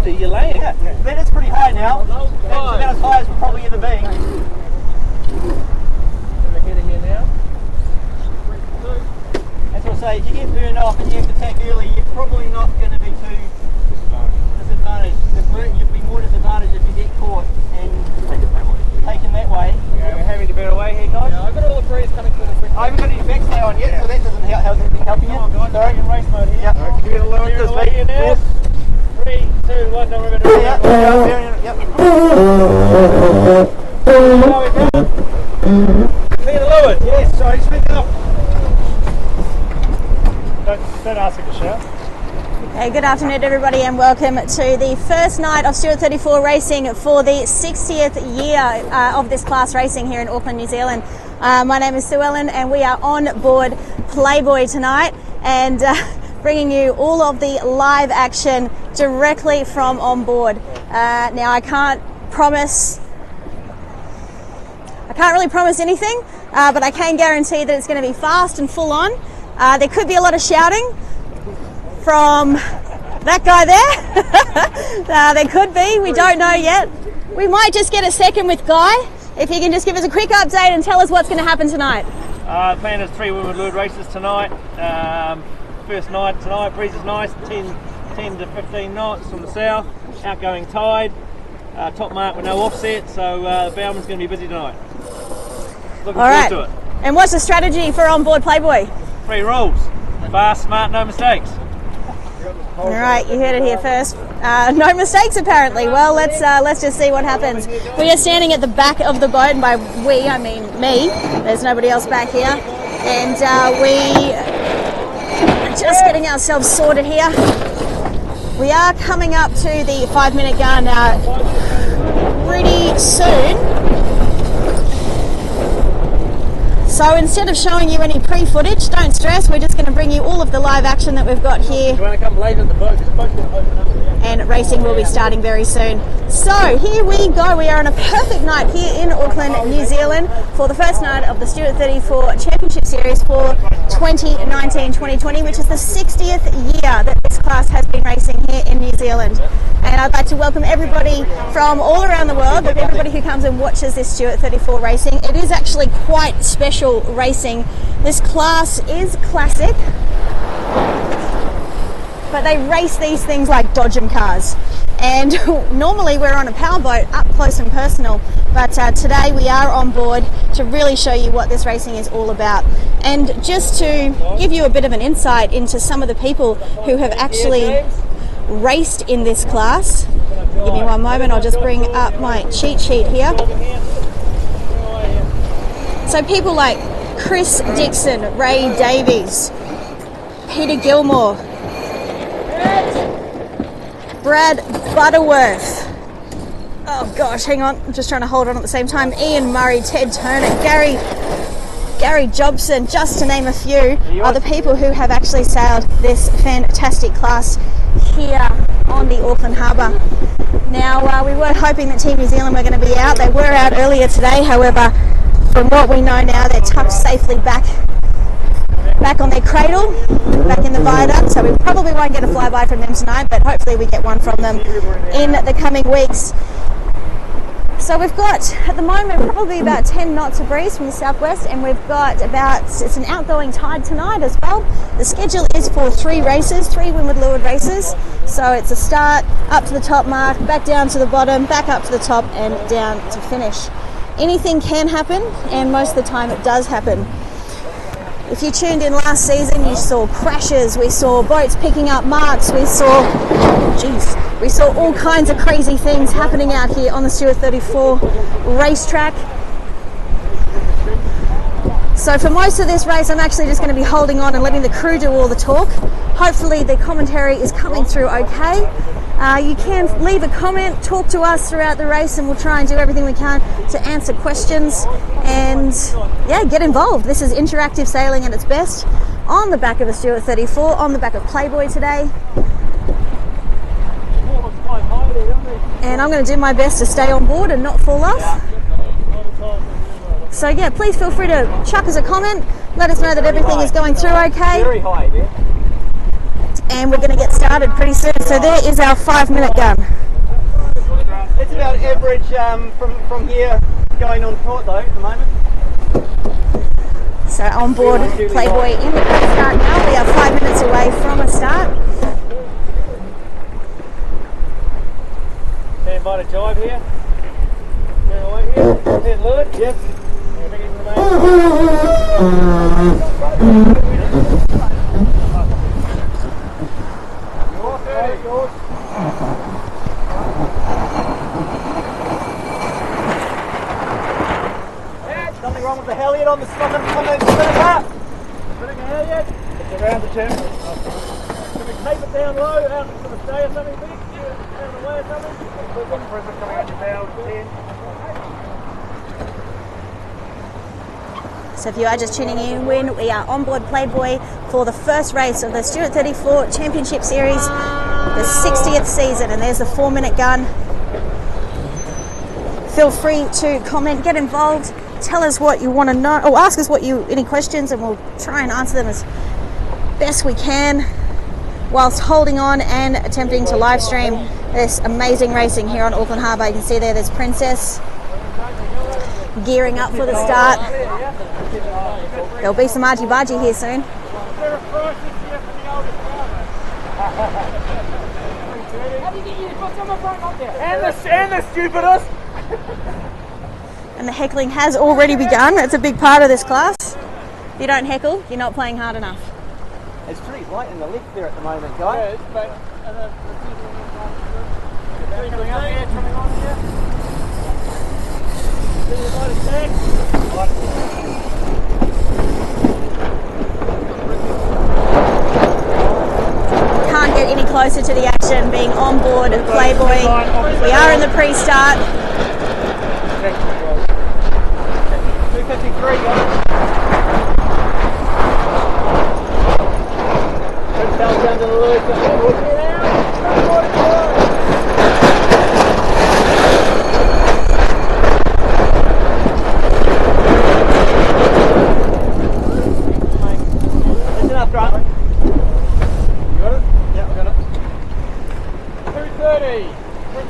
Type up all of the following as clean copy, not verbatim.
50, you're laying. Yeah, that is pretty high now. That's about as high as we'll probably ever be. We're ahead of here now. As I say, if you get burned off and you have to tack early, you're probably not going to be too disadvantaged. You'll be more disadvantaged if you get caught and taken that way. We're having to burn away here, guys. Yeah, I've got all the breeze coming through the quick. I haven't got any backs now on yet, so that doesn't help anything helping you. Come on, guys, Sorry. we're in race mode here. Yep. Give it a lower this way here now. 3, 2, 1, don't remember to do Yep. Clear the leeward. Yes, sorry, speak up. Don't ask him to shout. Hey, good afternoon everybody and welcome to the first night of Stewart 34 racing for the 60th year of this class racing here in Auckland, New Zealand. My name is Sue Ellen and we are on board Playbuoy tonight and bringing you all of the live action directly from on board. Now I can't really promise anything, but I can guarantee that it's going to be fast and full on. There could be a lot of shouting from that guy there. There could be, we don't know yet. We might just get a second with Guy, if he can just give us a quick update and tell us what's going to happen tonight. The plan is 3 women lured races tonight. First night tonight, breeze is nice, 10 to 15 knots from the south, outgoing tide, top mark with no offset, so the bowman's going to be busy tonight. Looking forward to it. And what's the strategy for on board Playbuoy? 3 rules: fast, smart, no mistakes. All right, you heard it here first. No mistakes apparently. Well, let's just see what happens. We are standing at the back of the boat, and by we I mean me. There's nobody else back here, and we are just getting ourselves sorted here. We are coming up to the 5-minute gun pretty soon. So instead of showing you any pre-footage, don't stress, we're just going to bring you all of the live action that we've got here. You want to come late at the boat? This boat's going to open up there. And racing will be starting very soon. So here we go. We are on a perfect night here in Auckland, New Zealand for the first night of the Stewart 34 Championship Series for 2019-2020, which is the 60th year that this class has been racing here in New Zealand. And I'd like to welcome everybody from all around the world, but everybody who comes and watches this Stewart 34 racing. It is actually quite special racing. This class is classic, but they race these things like dodgem cars. And normally we're on a powerboat up close and personal, but today we are on board to really show you what this racing is all about. And just to give you a bit of an insight into some of the people who have actually raced in this class. Give me one moment, I'll just bring up my cheat sheet here. So people like Chris Dixon, Ray Davies, Peter Gilmore, Brad Butterworth, oh gosh, hang on, I'm just trying to hold on at the same time, Ian Murray, Ted Turner, Gary Jobson, just to name a few, are the people who have actually sailed this fantastic class here on the Auckland Harbour. Now, we were hoping that Team New Zealand were going to be out. They were out earlier today, however, from what we know now, they're tucked safely back on their cradle, back in the viaduct, so we probably won't get a flyby from them tonight, but hopefully we get one from them in the coming weeks. So we've got, at the moment, probably about 10 knots of breeze from the southwest, and we've got it's an outgoing tide tonight as well. The schedule is for 3 races, 3 windward leeward races. So it's a start, up to the top mark, back down to the bottom, back up to the top, and down to finish. Anything can happen, and most of the time it does happen. If you tuned in last season, you saw crashes, we saw boats picking up marks, we saw all kinds of crazy things happening out here on the Stewart 34 racetrack. So for most of this race, I'm actually just going to be holding on and letting the crew do all the talk. Hopefully the commentary is coming through okay. You can leave a comment, talk to us throughout the race, and we'll try and do everything we can to answer questions and yeah, get involved. This is interactive sailing at its best on the back of a Stewart 34, on the back of Playbuoy today. And I'm going to do my best to stay on board and not fall off. So yeah, please feel free to chuck us a comment, let us know that everything is going through okay. Very high there. and we're going to get started pretty soon. So there is our 5-minute gun. It's about average from here going on court though at the moment. So on board Playboy in the pre-start now. We are 5 minutes away from a start. Stand by to jive here. Stand away here. Here's Lewis. Yes. Nothing wrong with the halyard on the spinning part. Putting a halyard. It's around the turn. Can we tape it down low out into the stay or something big? Out of the way or something? Pressure coming out your bow, 10. So if you are just tuning in, we are on board Playboy for the first race of the Stewart 34 Championship Series, the 60th season, and there's the 4-minute gun. Feel free to comment, get involved, tell us what you want to know, or ask us any questions, and we'll try and answer them as best we can whilst holding on and attempting to live stream this amazing racing here on Auckland Harbour. You can see there's Princess gearing up for the start. There'll be some argy-bargy here soon. And the stupidest. And the heckling has already begun. That's a big part of this class. If you don't heckle, you're not playing hard enough. It's pretty light in the left there at the moment, guys. Coming up here, coming on here. Can't get any closer to the action being on board Playboy. We are in the pre-start. 253, guys. Down to the Lewis.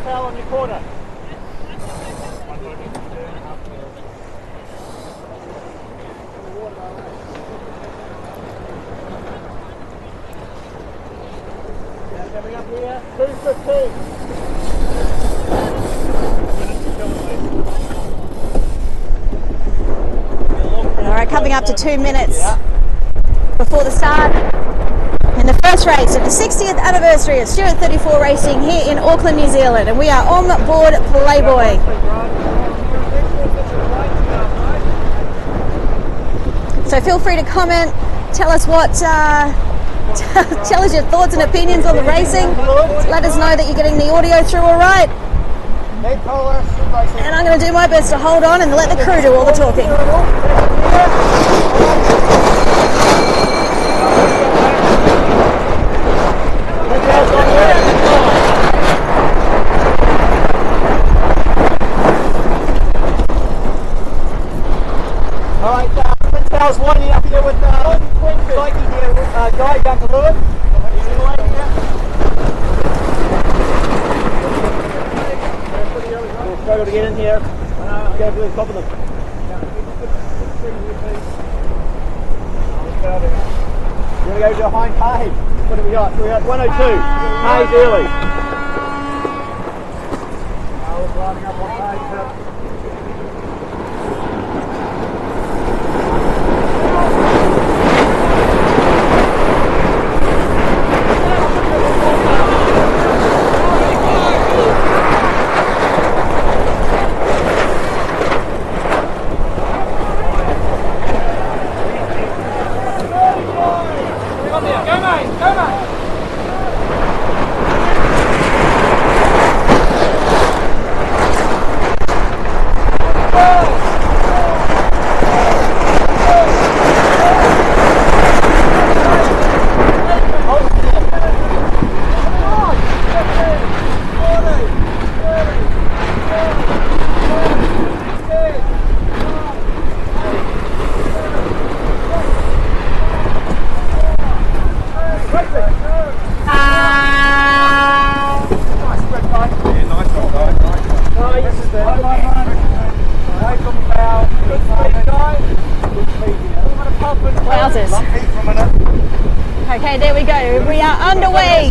On your corner. Coming up here, 215. Alright, coming up to 2 minutes before the start. In the first race of the 60th anniversary of Stewart 34 racing here in Auckland, New Zealand, and we are on board Playboy. So feel free to comment, tell us tell us your thoughts and opinions on the racing. Let us know that you're getting the audio through all right. And I'm going to do my best to hold on and let the crew do all the talking. Alright, Prince winding up here with Psyche here, Guy down to Lewis. We'll struggle to get in here. Go to the top of them. We're going to go behind Hayes. What do we got? We got 102. Hayes early. We're climbing up on Hayes. we go. We are underway.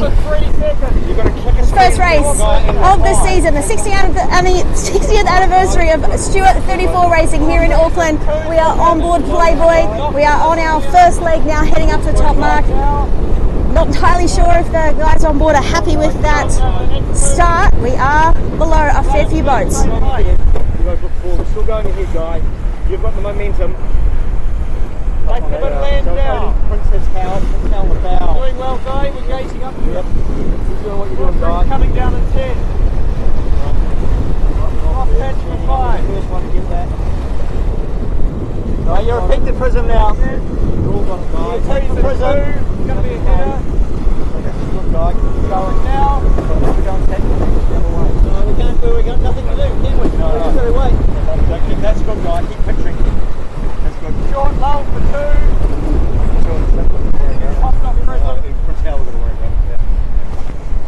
First race of the season, the 60th anniversary of Stewart 34 racing here in Auckland. We are on board Playboy. We are on our first leg now, heading up to the top mark. Not entirely sure if the guys on board are happy with that start. We are below a fair few boats. You guys look forward. Still going ahead, guy. You've got the momentum. Take a bit of land now. Princess House, down the bow. Doing well, Guy. We're gazing up. Yep. Keep doing what you're doing, guy. Coming down in 10. Off patch for 5. First one to get that. No, you're a peak to prism now. You're all got it, guy. You're taking the prism. It's going to be a header. Good, guy. Keep going. Now. We're going to take the other way. No, we can't do. We've got nothing to do, can we? No, we just got to wait. That's good, guy. Keep picturing. That's good. Short low for 2. Hopped off prism. Prince Howell we're going to worry about. Yeah.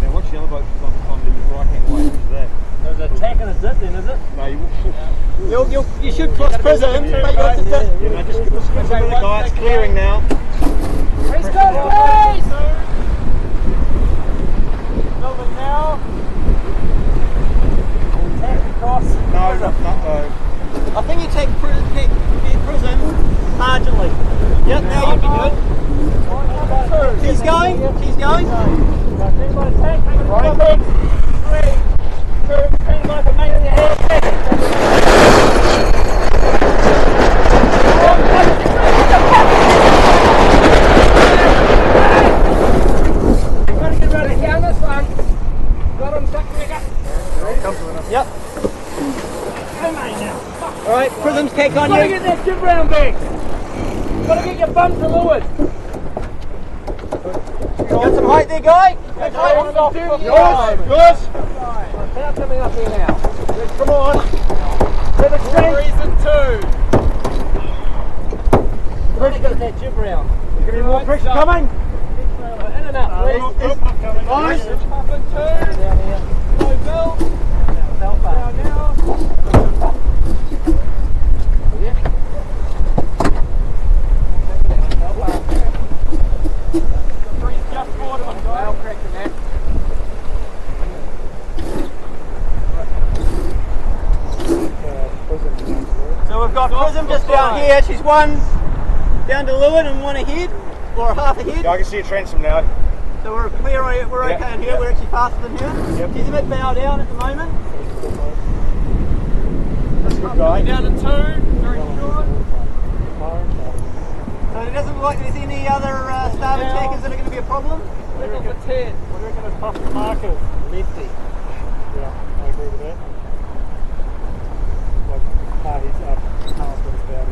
Now, watch the other boat on the right-hand way. Who's that? There's a tank and a zip then, is it? No, you You should cross prism, but you have to zip. Yeah, no, just give us a bit of the guy. It's clearing now. Race go, race! Moving now. Tank across. No. I think you take prism marginally. Yep, now you'll be good. She's going. She's going. Right. 3, 2, 10 like a mate in your head. You've got to get ready here on this one. Got him stuck in your gut. Yep. Alright, prism's cake on you. Gotta get that jib round back. Gotta get your bum to leeward. Got some height there, guy? That's height. Good. Now coming up here now. Come on. To the strength. 3 and 2. Pretty good at that jib round. There's going to be more pressure coming. In and out, please. Nice. Up and 2. Down here. Low bill. Down now. Just forward of him, guy. I'll correct him there. So we've got Prism just down here. She's one down to leeward and one ahead, or half ahead. Yeah, I can see a transom now. So we're clear. We're okay in here. We're actually faster than her. Yep. She's a bit bow down at the moment. That's a good guy. Down in 2. Very short. So it doesn't look like there's any other starboard tackers that are going to be a problem. Little for 10. What do you reckon of Puff Markers? Lefty. Yeah, I agree with that. He's up. Half with his bow.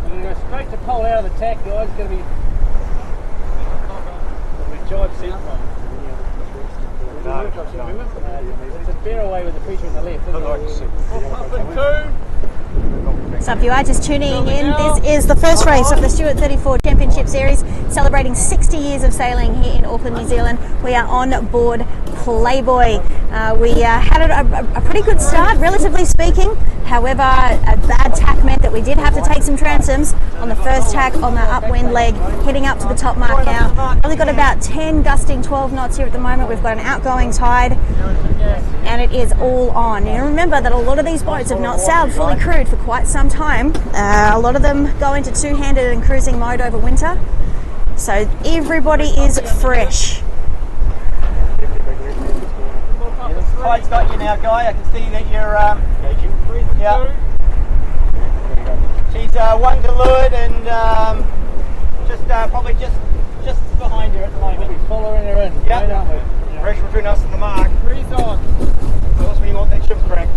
I'm going to go straight to pole out of the tack, guys. It's going to be Jive set. it's a better away with the feature on the left, isn't it? Up and 2. So if you are just tuning in, this is the first race of the Stewart 34 Championship Series, celebrating 60 years of sailing here in Auckland, New Zealand. We are on board Playboy. We had a pretty good start, relatively speaking. However, a bad tack meant that we did have to take some transoms on the first tack on the upwind leg, heading up to the top mark now. Only got about 10 gusting 12 knots here at the moment. We've got an outgoing tide, and it is all on. And remember that a lot of these boats have not sailed fully crewed for quite some time. A lot of them go into two-handed and cruising mode over winter. So everybody is fresh. The tide's got you now, Guy. I can see that you're yeah. She's one to leeward and just probably just behind her at the moment. We'll be following her in. Yep. Aren't we? Pressure between us and the mark. 3's on. So that's when you want that ship's crank.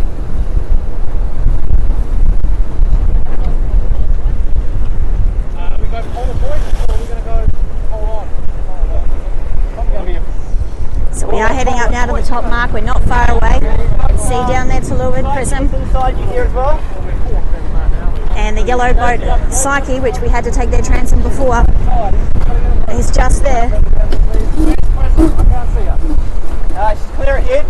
We go hold the point, or we're going to go hold on? So we are heading up now to the top mark. We're not far away. See down there to leeward, Prism. Inside you here as well. And the yellow boat, Psyche, which we had to take their transom before, is just there. She's clear ahead.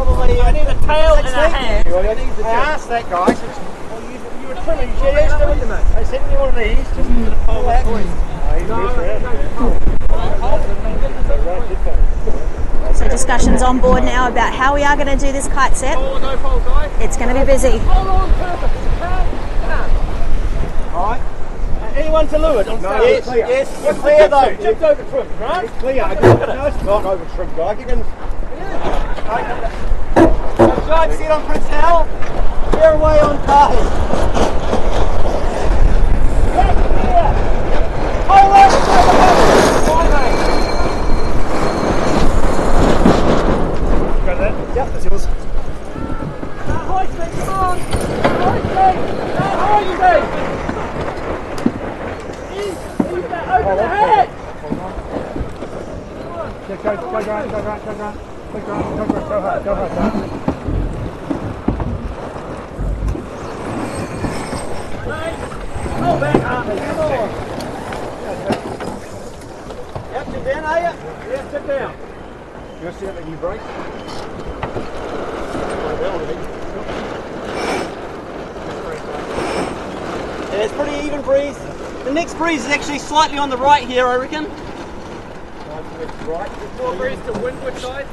probably. I need a tail and a 16. hand. I asked that guy. You were trimming, you should have with them. I sent me one of these just to the pole that point. So discussions on board now about how we are going to do this kite set. Oh, no pole, guys. It's going to be busy. Hold on, purpose. Alright. Anyone to lure it? Yes, you're clear though. Just over trim, right? It's clear. No, it's not over trim, guy. You can. Drive set on Prince Hal. Clear away on Tahi. Back here. Hold on. Got that? Yep, that's yours. Hoist me, come on! Hoist me! How you doing? Open the head! Yeah, go Grant. Go hard, Grant. Hold back, Hartley, come on! Yep, sit down, are you? Yeah, sit down. You want to see that you break? Yeah, it's pretty even breeze. The next breeze is actually slightly on the right here, I reckon. Right. More breeze to windward side.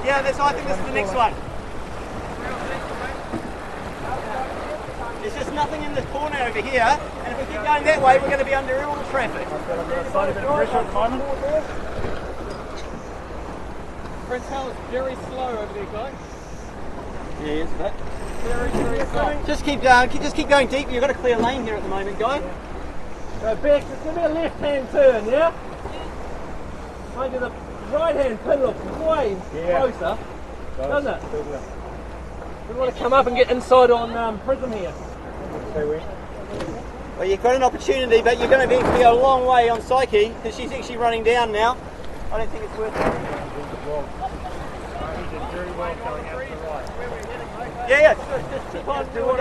Yeah, I think this is the next one. There's just nothing in this corner over here, and if we keep going that way, we're going to be under all the traffic. Slight bit of pressure at the moment. Prince Hal is very slow over there, guys. Yeah, he is a bit. Very slow. Just keep going deep. You've got a clear lane here at the moment, guy. So Bex, it's going to be a left-hand turn, yeah? Maybe the right-hand pin looks way closer, doesn't it? We want to come up and get inside on Prism here. Well, you've got an opportunity, but you're going to be a long way on Psyche, because she's actually running down now. I don't think it's worth it. Yeah, just keep on doing it.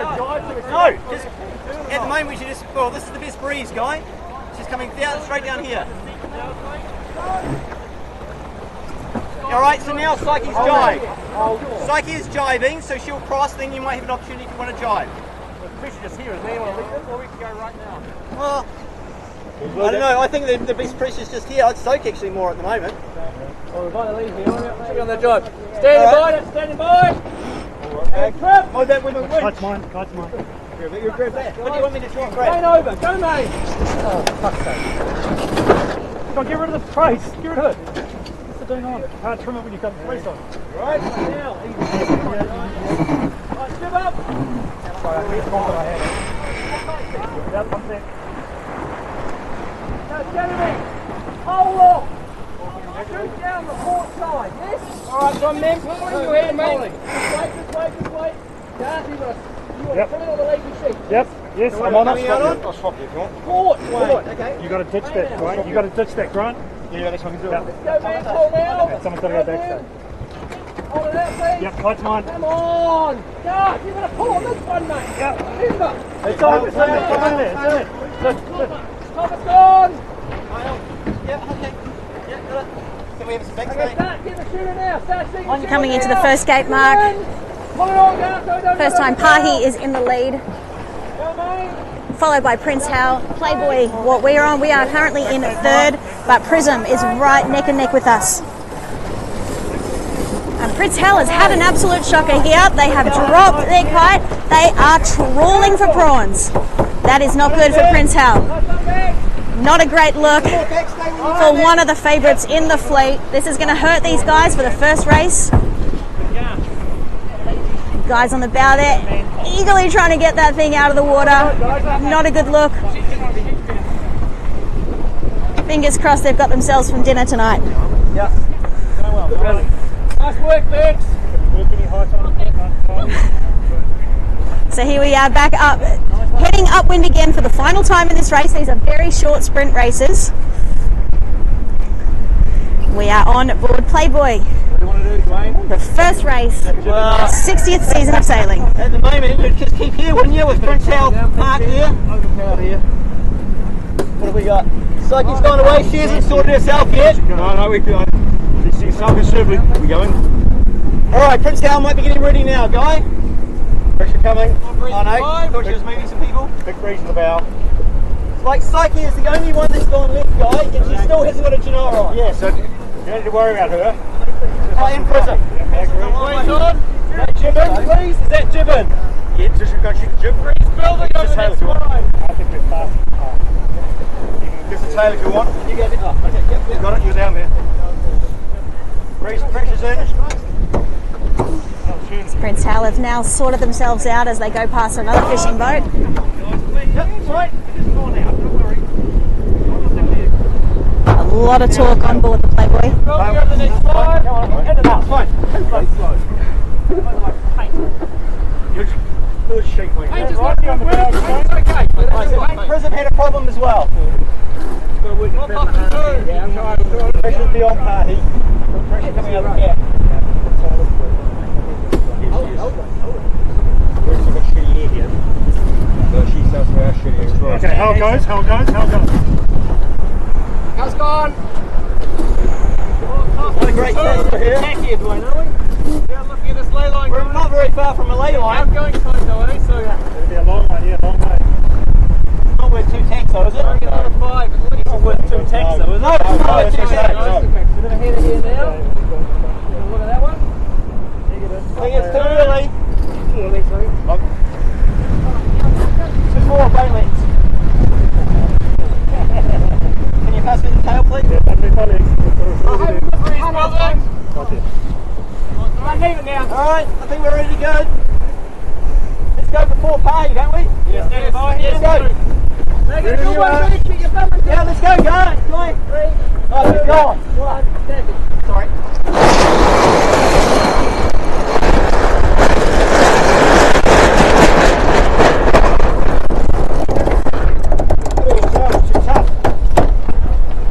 No, just at the moment we should just. Well, this is the best breeze, guy. She's coming down straight down here. All right, so now Psyche's jive. Psyche is jiving, so she'll cross. Then you might have an opportunity if you want to jive. The fish is just here, isn't he? Want to leave this, or we can go right now? Well, I don't know. I think the best pressure's just here. I'd soak actually more at the moment. Well, we're about to leave here. Should be on the jive. Standing by. Okay. Oh, that with a wind. Kite's mine. You grab that. What do you want me to try and grab? Lane over. Go, mate. Oh, fuck's sake. Come on, get rid of the trace. Get rid of it. What's the doing on? Can't trim it when you've got the trace on. Right now. Right, jib up. Sorry, I think it's more than I had. Yep, I'm there. Now, Jeremy, hold off. Shoot down the port side, yes? Alright, from them, put your hand, mate. Just wait. Darcy, you want to come in on the leaky sheet? Yep, yes, I'm on it. I'll swap you if you want. Port, okay. You got to ditch that, Grant. You got to ditch that, Grant. Yeah, that's what I can do. Yep. Go, man, pull now. Someone's got to go backside. Hold it out, please. Yep, kite's mine. Come on. Darcy, you're going to pull on this one, mate. Yep. Remember. It's on, it's in there. Thomas gone. Yeah, okay. Yeah, got it. Can we have some back Okay, start, get the shooter now. Start seeing the shooter Coming into now. the first gate mark. Pull it on, Garth. First time Pahi is in the lead, Go, mate. followed by Prince Hal. Playboy, what we are currently in third, but Prism is right neck and neck with us. And Prince Hal has had an absolute shocker here. They have dropped their kite. They are trawling for prawns. That is not good for Prince Hal. Not a great look for one of the favourites in the fleet. This is going to hurt these guys for the first race. Guys on the bow there, eagerly trying to get that thing out of the water. Not a good look. Fingers crossed they've got themselves some dinner tonight. Yeah. Going well, really. Nice work, Bex. So here we are back up, heading upwind again for the final time in this race. These are very short sprint races. We are on board Playboy. What do you want to do, Dwayne? The first race, 60th season of sailing. At the moment, you'd just keep here, wouldn't you, with Prince Hal Park here? Overpowered here. What have we got? Psyche's gone away, she hasn't sorted herself yet. No, we do. how conservatively we going? Alright, Prince Hal might be getting ready now, Guy. Pressure coming. Oh no, thought she was moving some people. Big breeze in the bow. It's like Psyche is the only one that's gone left, Guy, and she still hasn't got a Genoa on. Yeah, so you don't need to worry about her. I am prison. Wait on. Is that jibbin, please? Is that jibbin? Yeah, just go shoot the jib. Building over tail that if you want. side. I think we're fast. You can get the tail if you want. You get it. Oh, okay, yep, You yep. got it, you're down there. Pressure's in. Prince Hal have now sorted themselves out as they go past another fishing boat. Yep, it's right. A lot of talk on board the Playboy. Building over the next side. Come on, Hit it up. fine. You're just good shape like that. Right on the bow, It's okay. Prison had a problem as well. Pressure's beyond party. Pressure coming out of the gap. Where's the shitty air here? No, she starts with our shitty air as well. Okay, how it goes, how it goes, how it goes. How's gone? What a great tackle here. Tacky, Dwayne, are we? Yeah, looking at this ley line. We're not very far from a ley line. Outgoing time though, eh? So It'll be a long one, yeah, long way. Not worth 2 tacks though, is it? get another 5 at least. Not worth 2 tacks though, is it? No, No, it's two okay. tacks. No. Bit of a header here now. Look at that one. I think it's too early. Oh, 2 more bait lengths. Can you pass me the tail, please? Yeah, my colleagues. I need it now. Alright, I think we're ready to go. Let's go before party, don't we? Yeah, stand by here. Let's go. Make it a good one, Rick. Keep your thumb in. Yeah, let's go, go. Oh, we're gone. Sorry.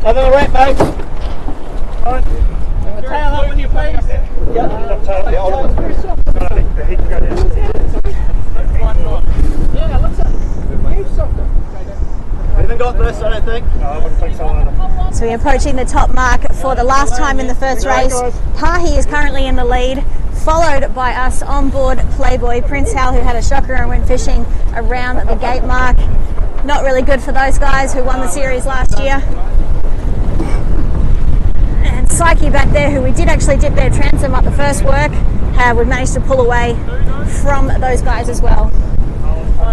Over the ramp, mate. The tail up with your face. Yep. The heat can go down. Yeah, looks like huge softer. We haven't got this, I don't think. No, I wouldn't think so either. So we're approaching the top mark for the last time in the first race. Pahi is currently in the lead, followed by us on board Playboy. Prince Hal, who had a shocker and went fishing around the gate mark. Not really good for those guys who won the series last year. And Psyche back there, who we did actually dip their transom up the first work, we've managed to pull away from those guys as well.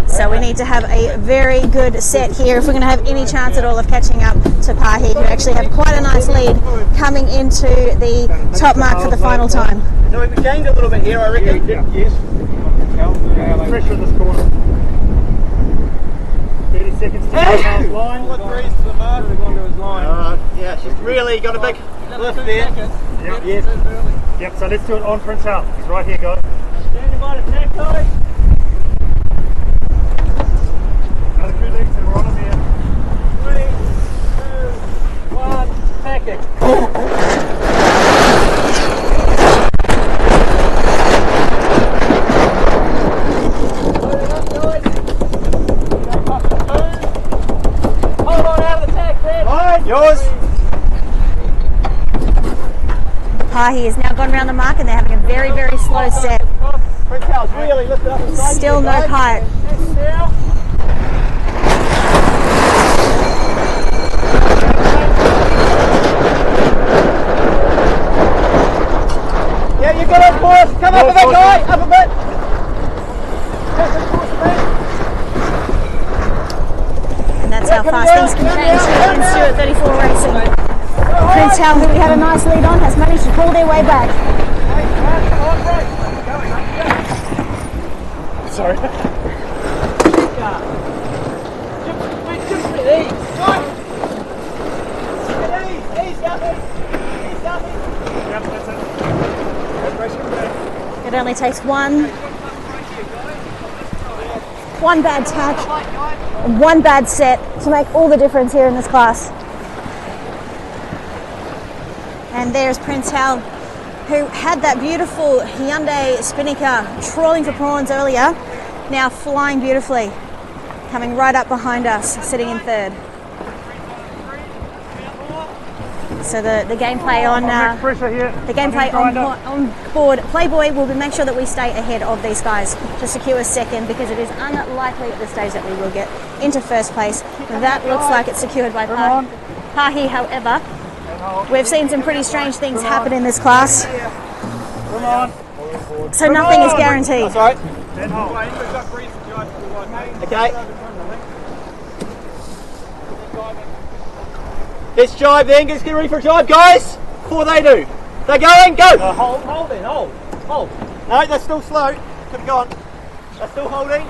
So we need to have a very good set here if we're going to have any chance at all of catching up to Pahi, who actually have quite a nice lead coming into the top mark for the final time. So we've gained a little bit here, I reckon. Yes. Pressure in this corner. 30 seconds to the line. Look, breeze to the mark. They're going to his line. Yeah, she's really got a big lift there. Yep. Yes. Yep, so let's do it on Prince Hal. He's right here, guys. Standing by the tack, guys. Another 2 lengths and we're on him here. 3, 2, 1, tack it. Load it up, guys. Go past the 2. Hold on out of the tack, Ben. Alright, yours. Pahi has now gone around the mark and they're having a very, very slow set. Prince Hal's really lifted up inside. Still no kite. Now. Yeah, you got it, boys. Come up a bit, guy. Up a bit. And that's how fast things can change here in Stewart 34 Racing. Prince Hal, who we had a nice lead on, has managed to pull their way back. Sorry. Yep, that's it. It only takes one bad tack and one bad set to make all the difference here in this class. And there's Prince Hal, who had that beautiful Hyundai Spinnaker trawling for prawns earlier, now flying beautifully, coming right up behind us, sitting in third. So the gameplay on pressure here. the gameplay on board Playboy will make sure that we stay ahead of these guys to secure second, because it is unlikely at this stage that we will get into first place. That looks like it's secured by Pahi. However, we've seen some pretty strange things happen in this class, Come on. so nothing is guaranteed. That's all right. Then hold. Okay. Let's jibe then. Let's get ready for a jibe, guys. Before they do. They're going. Go. Hold then, hold. No, they're still slow. Could have gone. They're still holding.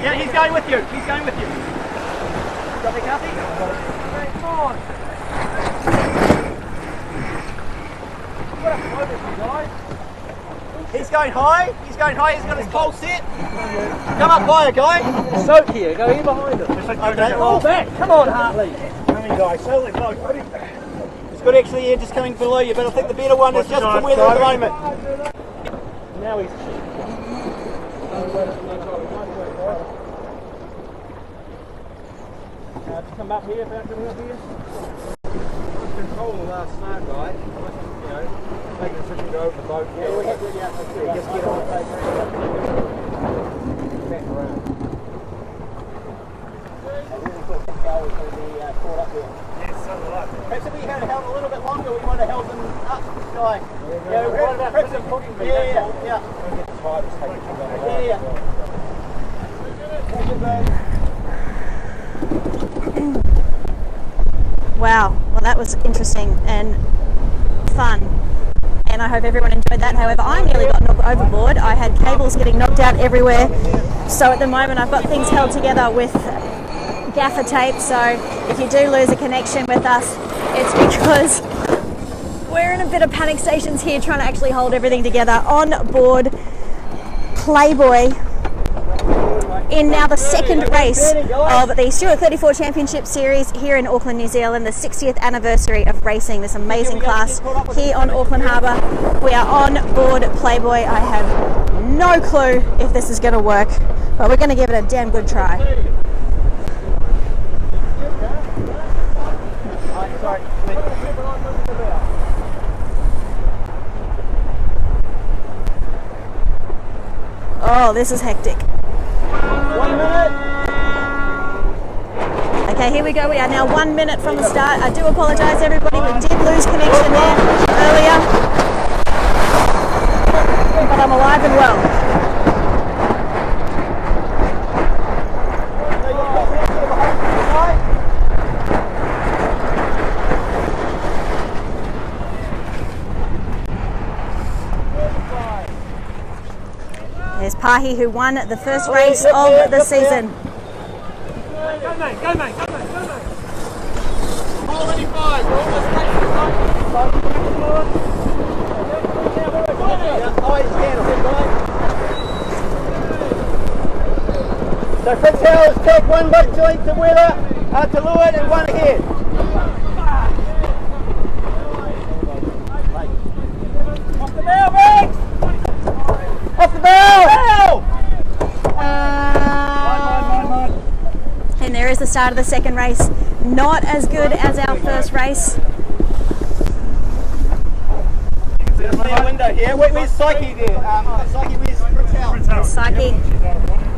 Yeah, he's going with you. He's going with you. Got me, Kathy? Come on. He's going high. He's going high. He's got his pole set. Come up higher, guy. Soak here, go in behind him. Okay. Roll back, come on Hartley. Coming, guys. Slowly, close, buddy. It's good actually, yeah, just coming below you, but I think the better one is just to weather at the moment. Now he's... just come up here, about coming up here. Control the last start, guy. You know, make a decision to go over the boat. Yeah, we have to, yeah, that's it. Just get on the take back around. Perhaps if we had held a little bit longer, we might have held them up sky. Yeah, What about perhaps Prince Cooking? yeah. Don't get tired, just take it from there. Wow, well that was interesting and fun, and I hope everyone enjoyed that. However, I nearly got knocked overboard. I had cables getting knocked out everywhere, so at the moment I've got things held together with gaffer tape, so if you do lose a connection with us, it's because we're in a bit of panic stations here trying to actually hold everything together on board Playboy in now the second race of the Stewart 34 Championship Series here in Auckland, New Zealand, the 60th anniversary of racing this amazing class here on Auckland Harbour. We are on board Playboy. I have no clue if this is going to work, but we're going to give it a damn good try. Oh, this is hectic. 1 minute. Okay, here we go. We are now 1 minute from the start. I do apologise, everybody. We did lose connection there earlier, but I'm alive and well. There's Pahi, who won the first race of the season. Go, mate, go, mate, go, mate, go, mate. Hole 85, we're almost late for the night. So Fritz Howell's take one left joint to Wheeler, to Lewin, and one ahead. Off the bell, Riggs! Off the bell! And there is the start of the second race. Not as good as our first race. There's a window here. Where's Psyche there? Psyche, where's Fritz Howell? Psyche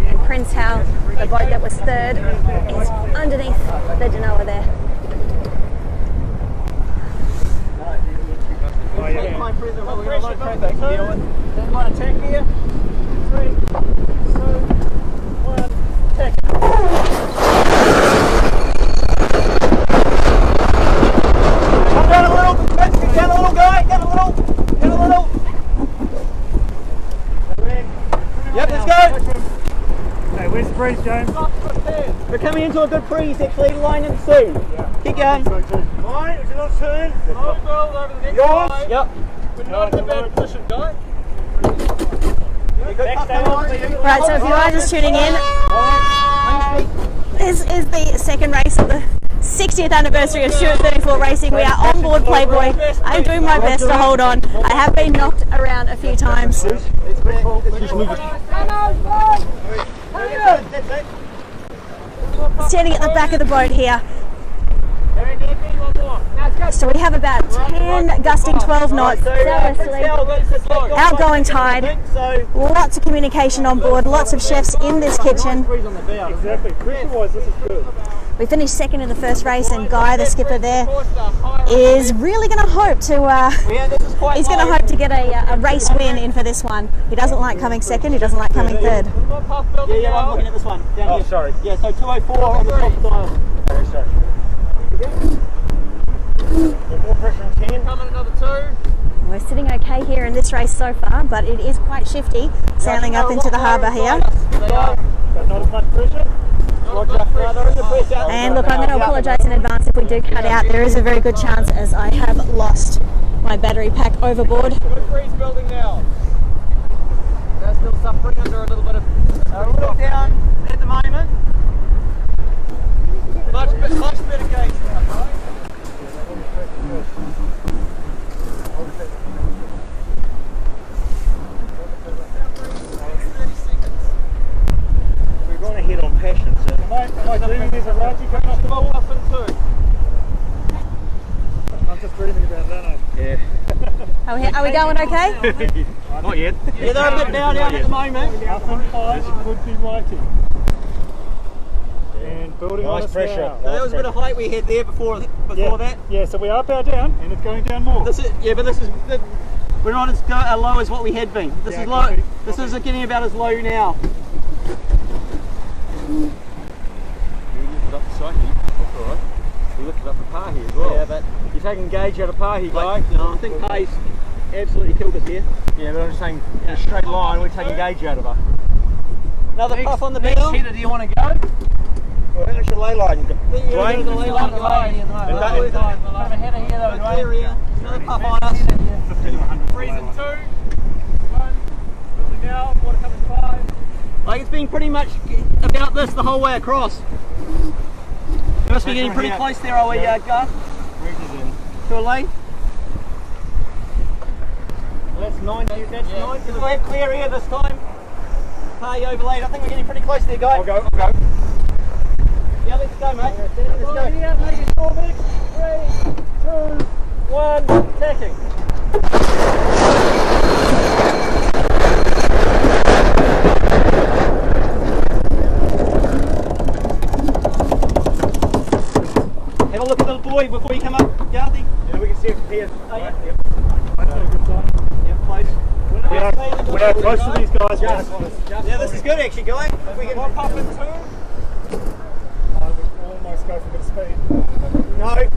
and Prince Howell, the boat that was third, is underneath the Genoa there. Behind prison, we're going to load traffic to deal with. There's one attack here. 3, 2, 1, attack. Come down a little, Fritz, down a little, guy, down a little. Yep, let's go. Hey, where's the breeze, James? We're coming into a good breeze, actually, line in soon. Yeah. Keep going. Mine, is it not soon? Yours? Yep. We're not in a bad position, guy. Right, so if you are just tuning in, this is the second race of the 60th anniversary of Stewart 34 Racing. We are on board Playboy. I'm doing my best to hold on. I have been knocked around a few times. Standing at the back of the boat here. So we have about 10 gusting 12 knots, sail asleep, outgoing tide, lots of communication on board, lots of chefs in this kitchen. Exactly. Pressure-wise, this is good. We finished second in the first race, and Guy, the skipper there, is really going to hope to he's going to hope to get a race win in for this one. He doesn't like coming second, he doesn't like coming third. Yeah, I'm looking at this one. Down here. Sorry. Yeah, so 204 on the top dial. Okay, sorry. More pressure on 10. Coming another 2. We're sitting okay here in this race so far, but it is quite shifty sailing up into the harbour here. But not as much pressure. And look, I'm going to apologise in advance if we do cut out. There is a very good chance as I have lost my battery pack overboard. Good breeze building now. They're still suffering under a little bit of... A little down at the moment. Much better gauge now, guys. We're going to hit on passion, sir. Am I dreaming there's a Raji coming off the boat? Up and two. I'm just dreaming about that. Yeah. Are we going okay? Not yet. Yeah, they're a bit down at the moment. Up and 5 could be writing. And building on Nice us pressure. now. There was a bit of height we had there before that. Yeah, so we are power down and it's going down more. This is we're not as low as what we had been. This is low. This is getting about as low now. We lifted up the psyche. That's alright. We lifted up the Pahi as well. Yeah, but you're taking gauge out of Pahi, guy. no, I think Pay's absolutely killed us here. Yeah, but I'm just saying, in a straight line, we're taking gauge out of her. Another puff on the bell. Peter, do you want to go? Well, I think I should lay line. Dwayne, The header here though, Dwayne. another puff on us. Freezing 2, 1, building now, water coming 5. Like it's been pretty much about this the whole way across. We must be getting pretty close there, are we, Gus? To a lane? That's 90, that's 90. We'll have clear here this time. Pay overlaid. I think we're getting pretty close there, guys. I'll go. Yeah, let's go, mate. Let's go. Here, make it 4 mix. 3, 2, 1, tacking. Have a look at the buoy before you come up, Garthy. Yeah, we can see it from here. Oh, yeah. That's a good sign. Yeah, close. We are close to these guys. Yeah, this is good actually, guys. We can pop in 2. I would almost go for a bit of speed. No.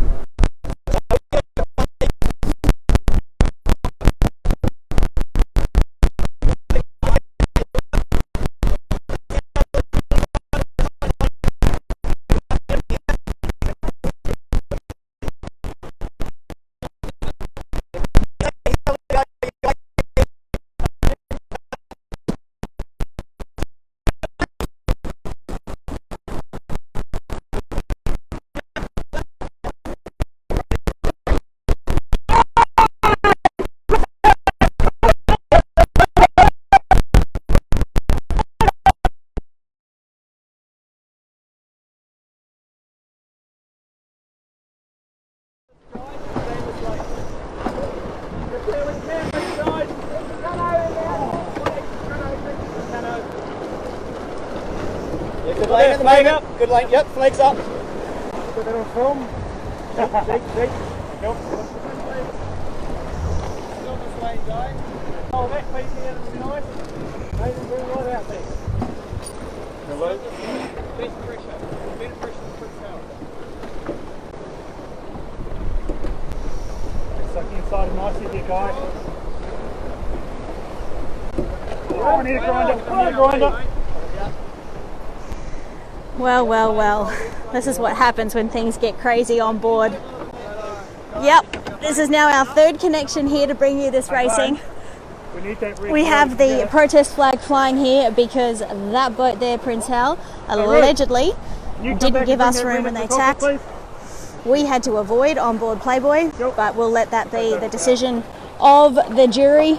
Good lane at the moment. Good lane. Yep, flags up. Put that on film. Shake. Nope. Still this lane, guys. Oh, that piece here looks nice. Nathan, bring right out there. Hello? Best pressure. Better pressure than Prince Howard. Sucking inside nicely here, guys. Oh, I need a grinder. Well. This is what happens when things get crazy on board. Yep, this is now our third connection here to bring you this racing. We need that red We have flag, the yeah. protest flag flying here because that boat there, Prince Hal, allegedly You come didn't back give and us bring room that when they red flag, attacked. please. We had to avoid on board Playboy, Yep. but we'll let that be the decision of the jury.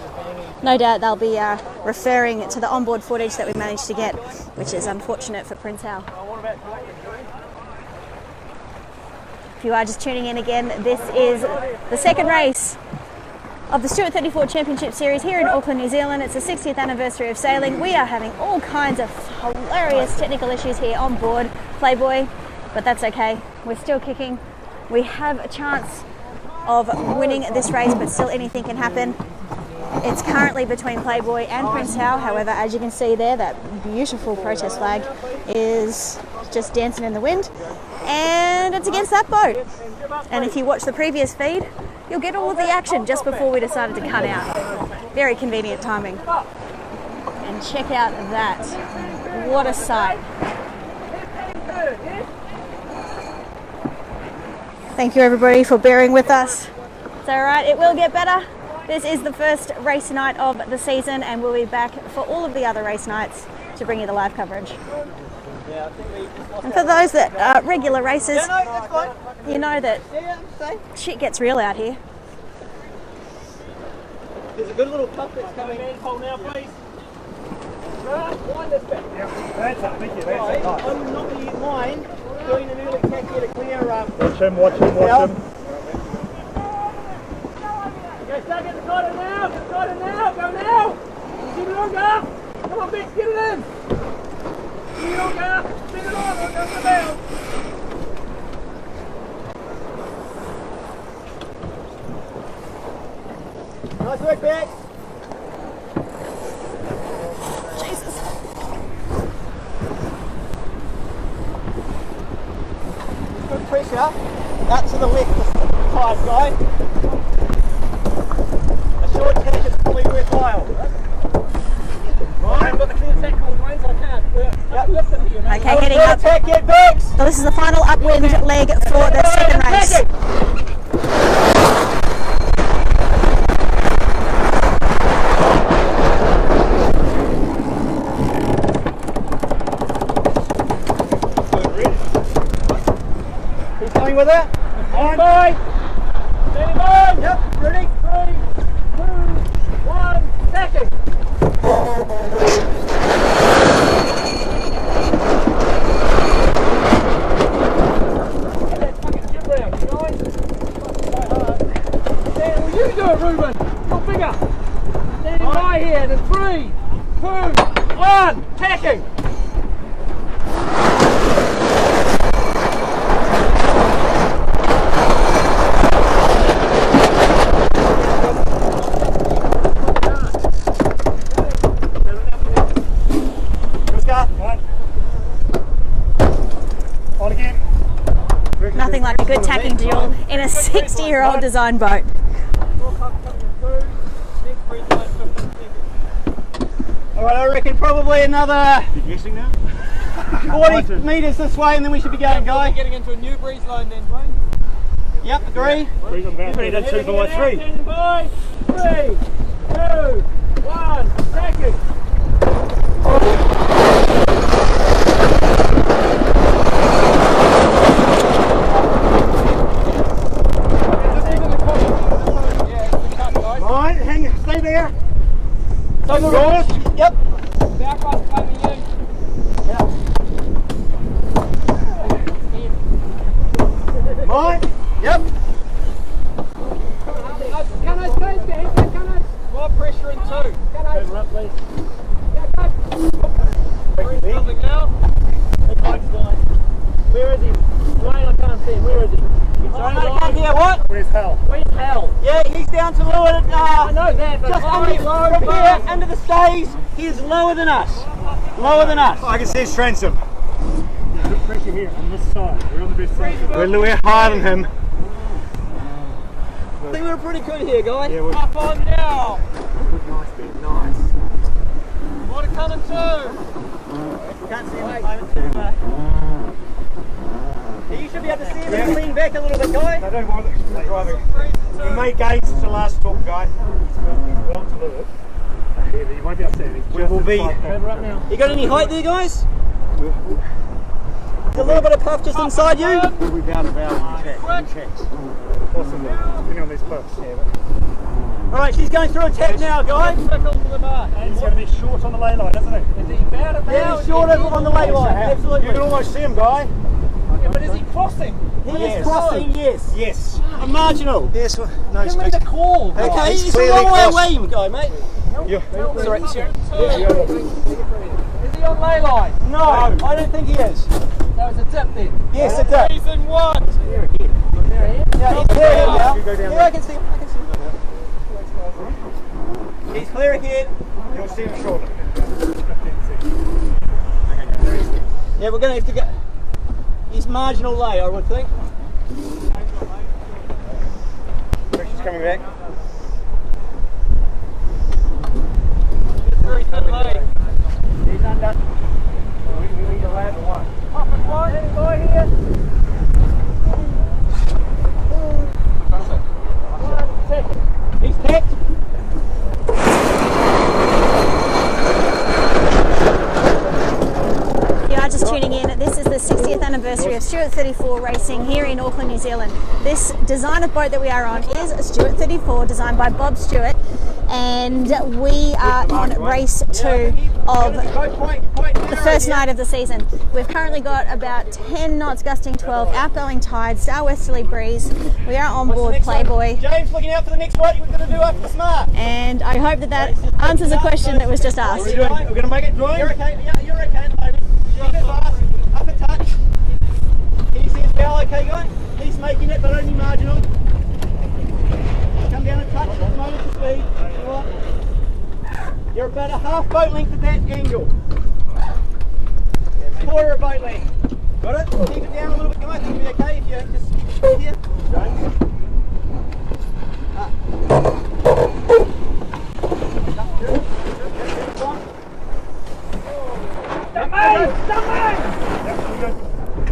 No doubt they'll be referring to the onboard footage that we managed to get, which is unfortunate for Prince Hal. If you are just tuning in again, this is the second race of the Stewart 34 Championship Series here in Auckland, New Zealand. It's the 60th anniversary of sailing. We are having all kinds of hilarious technical issues here on board Playboy, but that's okay. We're still kicking. We have a chance of winning this race, but still anything can happen. It's currently between Playboy and Prince Hao. However, as you can see there, that beautiful protest flag is just dancing in the wind, and it's against that boat. And if you watch the previous feed, you'll get all of the action just before we decided to cut out. Very convenient timing. And check out that. What a sight. Thank you everybody for bearing with us. It's alright, it will get better. This is the first race night of the season, and we'll be back for all of the other race nights to bring you the live coverage. And for those that are regular racers, you know that shit gets real out here. There's a good little pup that's coming. Now, please. That's it, thank you. That's it. I'm not going to mind doing an early tack here to clear. Watch him. Okay, start getting the cutter now. Get the cutter now. Go now. Keep it on, Gar. Come on, Bex, get it in. Keep it on, Gar. Spin it on. Don't go to the bow. Nice work, Bex. Jesus. Good pressure. Out to the left, the tide guy. A short tack is probably worthwhile. I haven't got the clear tack cord, Wayne, so I can't. Okay, heading up. Tack yet, Bex. So this is the final upwind leg for the second race. He's coming with it. On by. Standing by. Yep, ready? 3, 2, 1, second. Get that fucking jib round, guys. Well, you do it, Ruben. You're bigger. Standing by here. Then 3, 2, 1, tacking. On again. Nothing like a good tacking duel in a 60-year-old design boat. Alright, I reckon probably another You guessing now? 40 metres this way and then we should be going, guy. Getting into a new breeze line then, Wayne. Yep, agree. Breeze on back. Ready to 2 by 3. Standing by. 3, 2, 1, tacking. Mine, hang, stay there. So yours? Yep. Back off, coming in. Mine. Yep. Can I change the head? Can I? More pressure in 2. Can I? Turn right, please. Yeah, go. Something now. Where is he? Wayne, I can't see him. Where is he? I can't hear what? Where's Hal? Where's Hal? Yeah, he's down to lower than I know that, but just high, under, low, from here, above. under the stays, he is lower than us. Lower than us. I can see his transom. Good pressure here on this side. We're on the best side. We're higher than him. I think we're pretty good here, guys. Yeah, we're Up on now. nice, bit nice. Water coming too. Can't see him at the moment too much. You should be able to see him if you lean back a little bit, guy. No, don't bother. Keep driving. We make gains to the last stop, guy. Well to live. Yeah, you won't be upset. We will be. Right now. You got any height there, guys? There's a little bit of puff just inside you. We'll be bow to bow in checks. Awesome. Depending on these puffs. Alright, she's going through a tap now, guys. Circle to the bar. And he's going to be short on the lay line, isn't he? Is he bow to bow? Yeah, he's short over on the lay line. Absolutely. You can almost see him, guy. But is he crossing? He is crossing, yes. Yes. A marginal. Yes. No, Give me the call. Okay, he's he's a clearly long way crossed. away, guy, mate. Sorry. Is he on ley line? No, I don't think he is. No, it's a dip then. Yes, it does. Reason what? Yeah, he's clear ahead now. You go down Yeah, I can see him. He's clear ahead. You'll see him shortly. Yeah, we're going to have to get. He's marginal lay, I would think. Pressure's coming back. Very thin lay. He's under. We need to land at one. Up and wide, any boy here? He's tapped. You are just tuning in. This is the 60th anniversary of Stewart 34 racing here in Auckland, New Zealand. This design of boat that we are on is a Stewart 34 designed by Bob Stewart, and we are on race 2 of the first night of the season. We've currently got about 10 knots gusting 12, outgoing tide, southwesterly breeze. We are on board Playboy, James, looking out for the next boat you're going to do after the smart. and I hope that answers a question that was just asked. We're going to make it drawing. You're okay. Yeah, you're okay at the moment. Keep it fast. Up a touch. Can you see his bow okay, guy? He's making it, but only marginal. Come down a touch at the moment for speed. You're about a half boat length at that angle. Quarter a boat length. Got it? Keep it down a little bit, guys. It'll be okay if you just keep it straight here.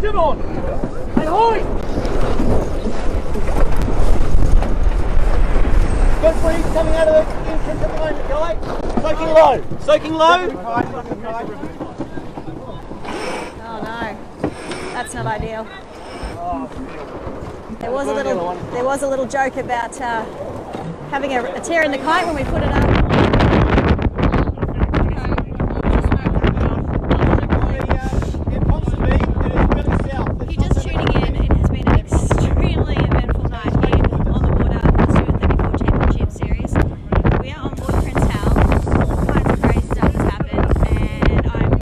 Come on! And hoy! Good breeze coming out of the entrance at the moment, guy. Soaking low. Soaking low. Oh no, that's not ideal. There was a little joke about having a tear in the kite when we put it up. If you're just tuning in, it has been an extremely eventful night here on the water for the Stewart 34 Championship Series. We are on board Prince Hal. All kinds of crazy stuff has happened, and I'm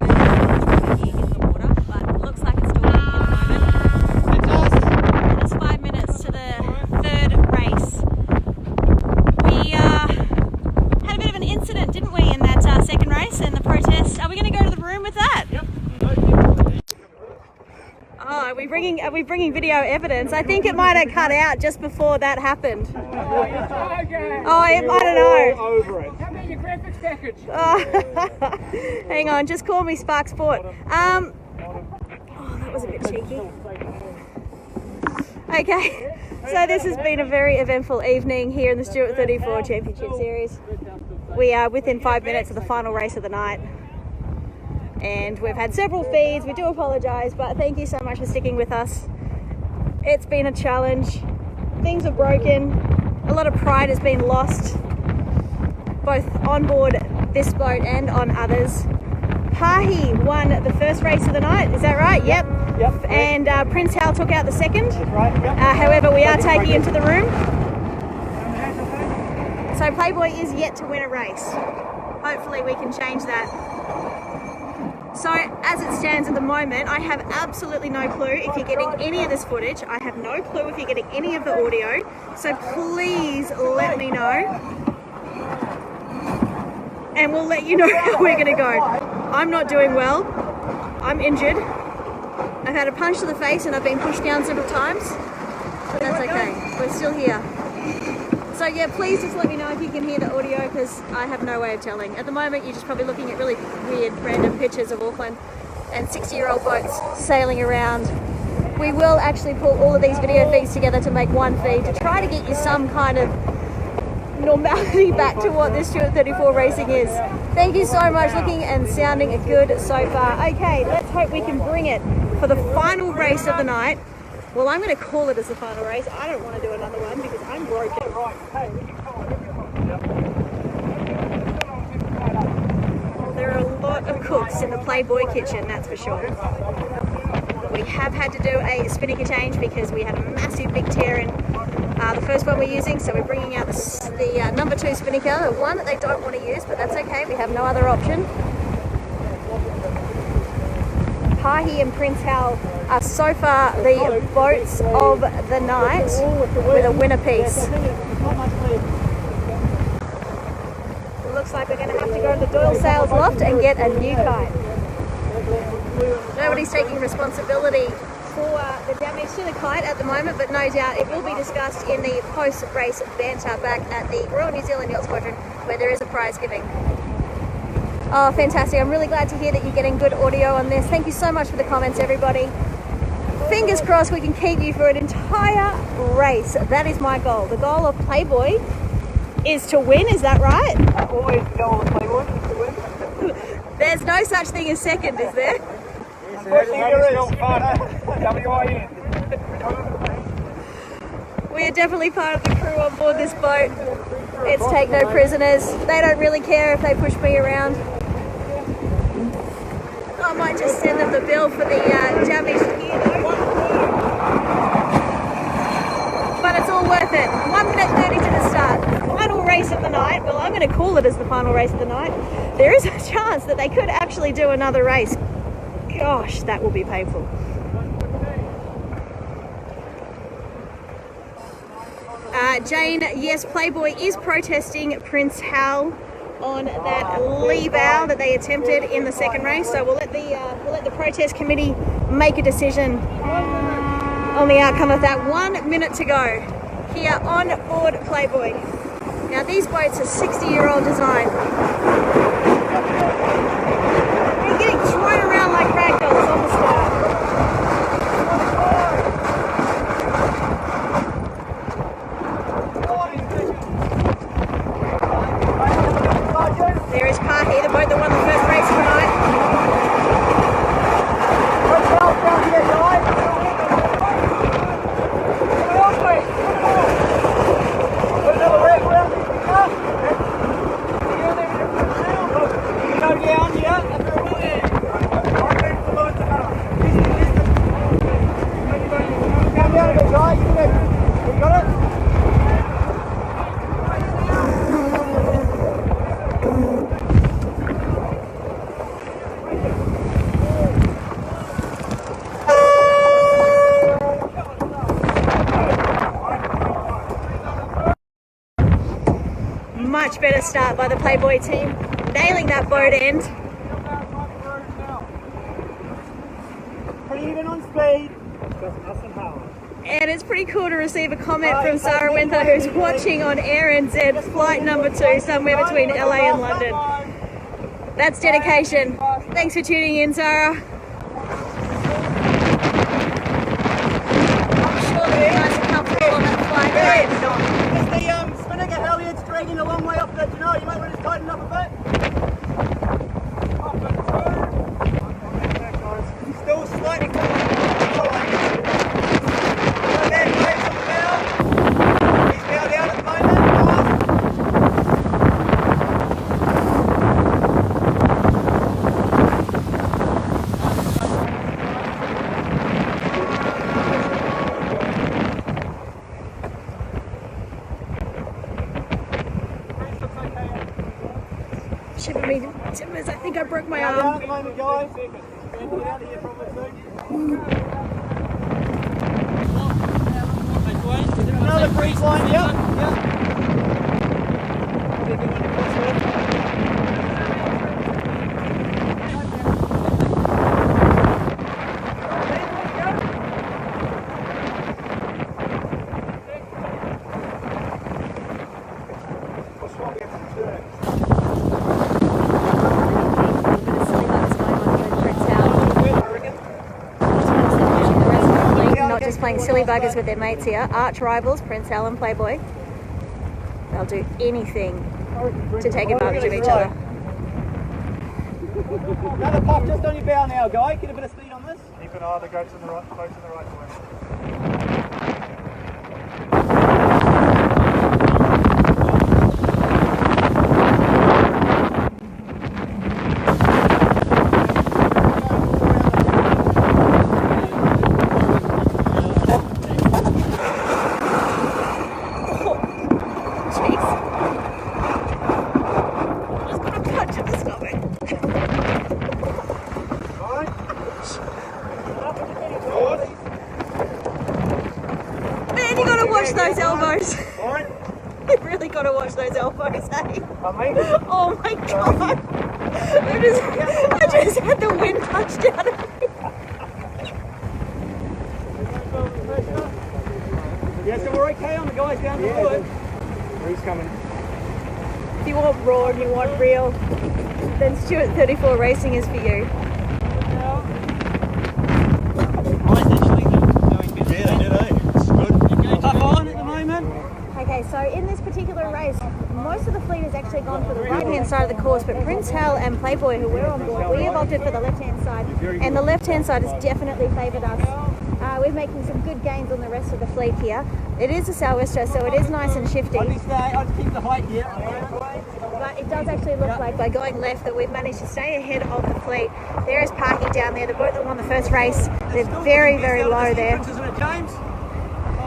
here in the water, but it looks like it's still raining at the moment. It's 5 minutes to the third race. We had a bit of an incident, didn't we, in that second race and the protest. Are we going to go to the room with that? Yep. Oh, are we bringing video evidence? I think it might have cut out just before that happened. I don't know. Over it. How about your graphics package? Oh, hang on, just call me Spark Sport. Oh, that was a bit cheeky. Okay, so this has been a very eventful evening here in the Stewart 34 Championship Series. We are within 5 minutes of the final race of the night. And we've had several feeds. We do apologise, but thank you so much for sticking with us. It's been a challenge. Things are broken. A lot of pride has been lost, both on board this boat and on others. Pahi won the first race of the night. Is that right? Yep. And Prince Hal took out the second. However, we are taking him to the room. So Playboy is yet to win a race. Hopefully we can change that. So as it stands at the moment, I have absolutely no clue if you're getting any of this footage. I have no clue if you're getting any of the audio. So please let me know. And we'll let you know how we're going to go. I'm not doing well. I'm injured. I've had a punch to the face and I've been pushed down several times. But that's okay. We're still here. So yeah, please just let me know if you can hear the audio, because I have no way of telling. At the moment, you're just probably looking at really weird, random pictures of Auckland and 60-year-old boats sailing around. We will actually pull all of these video feeds together to make one feed to try to get you some kind of normality back to what this Stewart 34 racing is. Thank you so much, looking and sounding good so far. Okay, let's hope we can bring it for the final race of the night. Well, I'm going to call it as the final race. I don't want to do another one because I'm broken. There are a lot of cooks in the Playboy kitchen, that's for sure. We have had to do a spinnaker change because we had a massive big tear in the first one we're using, so we're bringing out the number 2 spinnaker, the one that they don't want to use, but that's okay, we have no other option. Pahi and Prince Hal are so far the boats of the night with a winner piece. It looks like we're going to have to go to the Doyle Sails Loft and get a new kite. Nobody's taking responsibility for the damage to the kite at the moment, but no doubt it will be discussed in the post-race banter back at the Royal New Zealand Yacht Squadron, where there is a prize giving. Oh, fantastic. I'm really glad to hear that you're getting good audio on this. Thank you so much for the comments, everybody. Fingers crossed we can keep you for an entire race. That is my goal. The goal of Playboy is to win, is that right? Always the goal of Playboy is to win. There's no such thing as second, is there? We are definitely part of the crew on board this boat. It's take no prisoners. They don't really care if they push me around. I might just send them the bill for the damaged gear though. But it's all worth it. 1 minute 30 to the start. Final race of the night. Well, I'm going to call it as the final race of the night. There is a chance that they could actually do another race. Gosh, that will be painful. Jane, yes, Playboy is protesting Prince Hal on that lee bow that they attempted in the second race. So we'll let the protest committee make a decision on the outcome of that. 1 minute to go here on board Playboy. Now these boats are 60-year-old design. We're getting thrown around like ragdolls on the start. There is Pahi, the boat that won the first race of the night. Much better start by the Playboy team, nailing that boat end. Pretty even on speed. And it's pretty cool to receive a comment from Sarah Winther, who's watching on Air NZ flight number 2 somewhere between LA and London. That's dedication. Thanks for tuning in, Sarah. I'm sure that you guys are comfortable on that flight. Is the spinnaker halyards dragging a long way off that tonight? You might want to tighten up a bit. Still slightly Shiver me timbers, I think I broke my down arm. at the moment, guys. Get out of here probably soon. Another breeze line, yep. Not just playing silly buggers with their mates here, arch rivals Prince Hal and Playboy. They'll do anything to take advantage of each other. Another puff just on your bow now, Guy. Get a bit of speed on this. Keep an eye on the boats in the right way. gosh, those elbows, hey? Mate. Oh my god! I just had the wind touch down at me. Yeah, so we're okay on the guys down the wood. He's coming. If you want raw and you want real, then Stewart 34 Racing is for you. Tough on at the moment. Okay, so in this particular race, most of the fleet has actually gone for the right-hand side of the course, but Prince Hal and Playboy, who we're on board, we have opted for the left-hand side, and the left-hand side has definitely favoured us. We're making some good gains on the rest of the fleet here. It is a sou'wester, so it is nice and shifty. I'd keep the height here. But it does actually look like by going left that we've managed to stay ahead of the fleet. There is Parky down there, the boat that won the first race. They're very, very low there.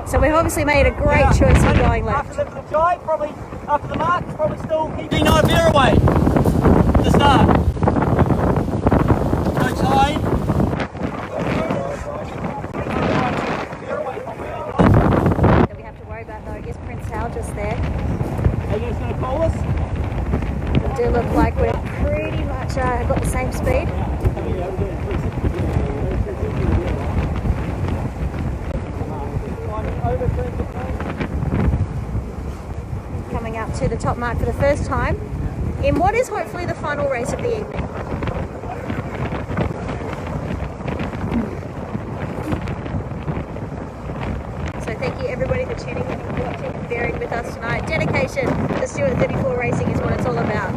So we've obviously made a great choice in going left. After the tide, probably after the mark, it's probably still keeping 9 beer away to start. No tide. That we have to worry about though is Prince Hal just there. Are you guys going to call us? We do look like we're pretty much got the same speed. Coming up to the top mark for the first time in what is hopefully the final race of the evening. So thank you everybody for tuning in and watching and bearing with us tonight. Dedication to Stewart 34 Racing is what it's all about.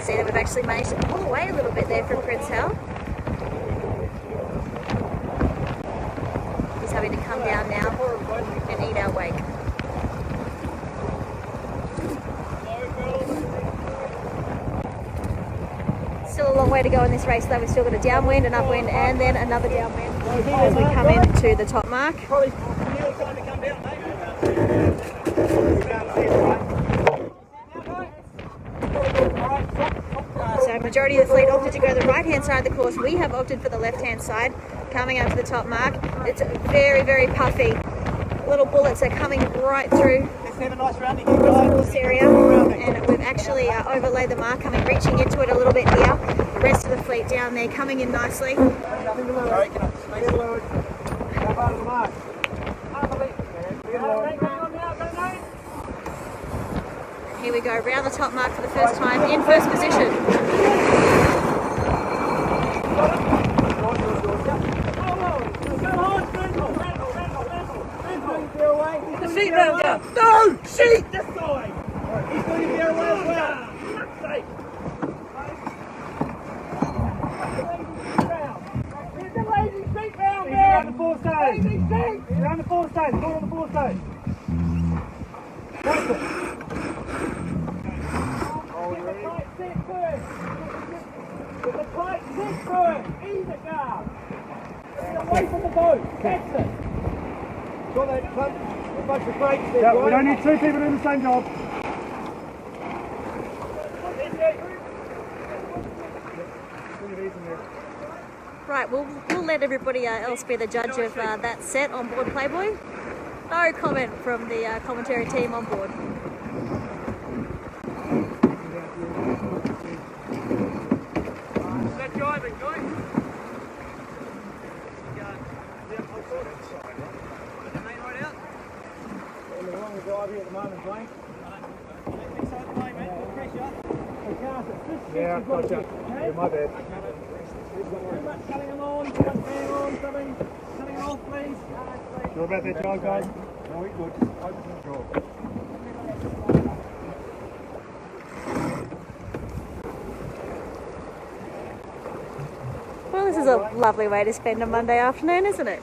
See that we've actually managed to pull away a little bit there from Prince Hal. He's having to come down now and eat our wake. Still a long way to go in this race though. We've still got a downwind, an upwind and then another downwind as we come into the top mark. Probably time to come down, mate. So majority of the fleet opted to go the right hand side of the course. We have opted for the left hand side. Coming up to the top mark. It's very, very puffy. Little bullets are coming right through Let's have a nice rounding the here, course guys. area, and we've actually overlaid the mark, reaching into it a little bit here. The rest of the fleet down there coming in nicely. Sorry, can I space it? How far is the mark? Here we go, round the top mark for the first time in first position. The seat round down. No! Seat! This side! He's going to be away as well. There's the lazy seat round there! Around the four stage. Lazy seat! Around the four stage. Go on the four stage. That's it. Get the tight seat first. Get the tight seat first. Ease it down. Get away from the boat. That's it. Got that club, a bunch of brakes there, Yeah, guys. we don't need two people doing the same job. Right, we'll let everybody else be the judge of that set on board Playboy. No comment from the commentary team on board. Is that driving, guys? On the wrong drive here at the moment, Frank. Yeah, I've got you. Yeah, my bad. Cutting on, cutting off, please. Sure about that job, guys? No, we good. Open control. Well, this is a lovely way to spend a Monday afternoon, isn't it?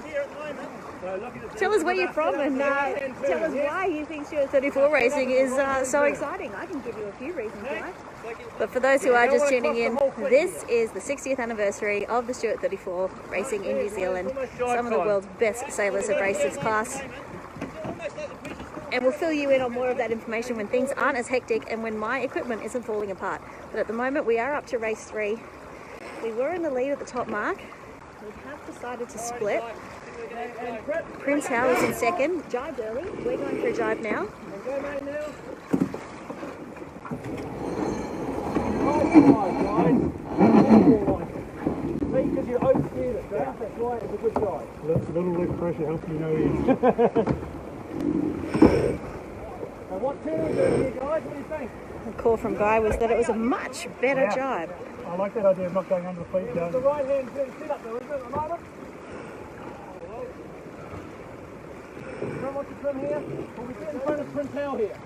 Tell us where you're from and tell us why you think Stewart 34 Racing is so exciting. I can give you a few reasons why. But for those who are just tuning in, this is the 60th anniversary of the Stewart 34 Racing in New Zealand. Some of the world's best sailors have raced this class. And we'll fill you in on more of that information when things aren't as hectic and when my equipment isn't falling apart. But at the moment we are up to race 3. We were in the lead at the top mark. We have decided to split. Prince Hal is in second. Jived early. We're going for a jive now. Because you oversteered it, James. That's right, it's a good guy. A little less pressure helps me know ease. Now what turn are we doing here, guys? What do you think? The call from Guy was that it was a much better jive. I like that idea of not going under the feet. The right hand set up there, isn't it, at the moment? Trim, what's the trim here? Well, we get in front of Prince Hal here.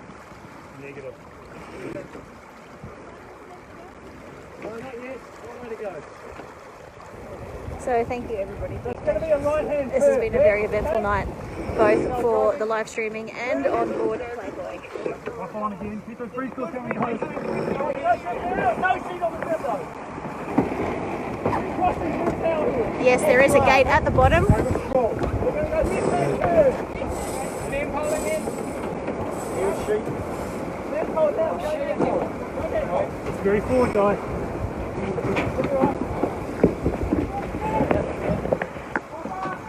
Negative. No, not yet. One way to go. So thank you everybody. It's going to be a right hand. This has been a very eventful night, both for the live streaming and on board Playboy. Off on again. Keep those preschools coming close. No seat on the grip though. Crossing Prince Hal here. Yes, there is a gate at the bottom. We're going to go left hand first. Stand holding in. Here's sheet. Stand hold down. Go down. It's very forward, guy.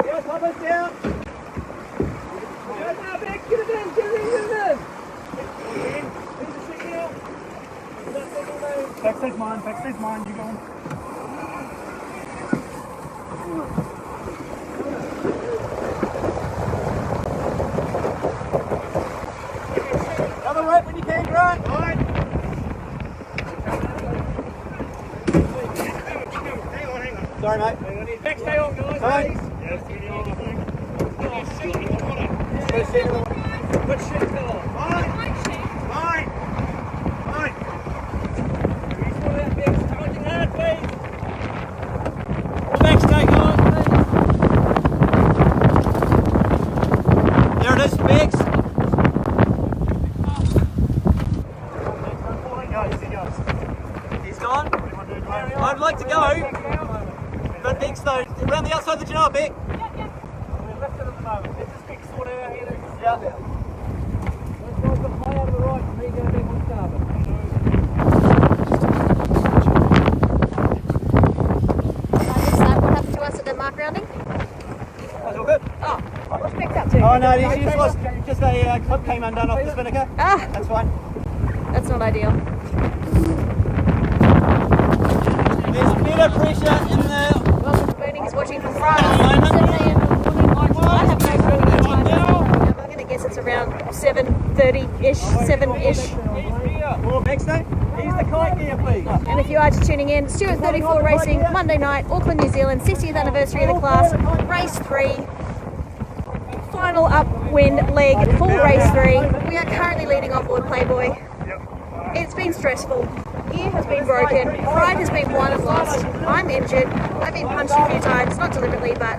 Yes, hold us down. Go now, Beck. Get it in. Get it in. Get it in. Here's the seat now. Backstage's mine. Backstage's mine. You go on. Other right when you can, Grant. Right. Hang on. Sorry, mate. Back stay on, guys. Right. Yes, we need to think. Put shit on. Right. Right. Right. Charging hard, please. All back stay, guys. There it is, Bex. He's gone. I'd like to go, but Bex though, around the outside of the Janelle, Beck. We're lifted at the moment. Let's just get sorted out here. Yeah. Those guys got play out of the right and me going back on starboard. What happened to us at the mark rounding? That's all good. Oh, what's picked up to? Oh no, you just lost. Just a clip came undone off the spinnaker. Ah, That's fine. that's not ideal. There's better pressure in the. Welcome to Burning is watching from France. 7 a.m. I have no clue what time it is. I'm going to guess it's around 7:30-ish, 7-ish. More backstage. Here's the kite gear, please. And if you are just tuning in, Stewart 34 Racing, Monday night, Auckland, New Zealand, 60th anniversary of the class, race 3, final upwind leg for race 3. We are currently leading on board Playboy. It's been stressful. Ear has been broken, pride has been won and lost. I'm injured. I've been punched a few times, not deliberately, but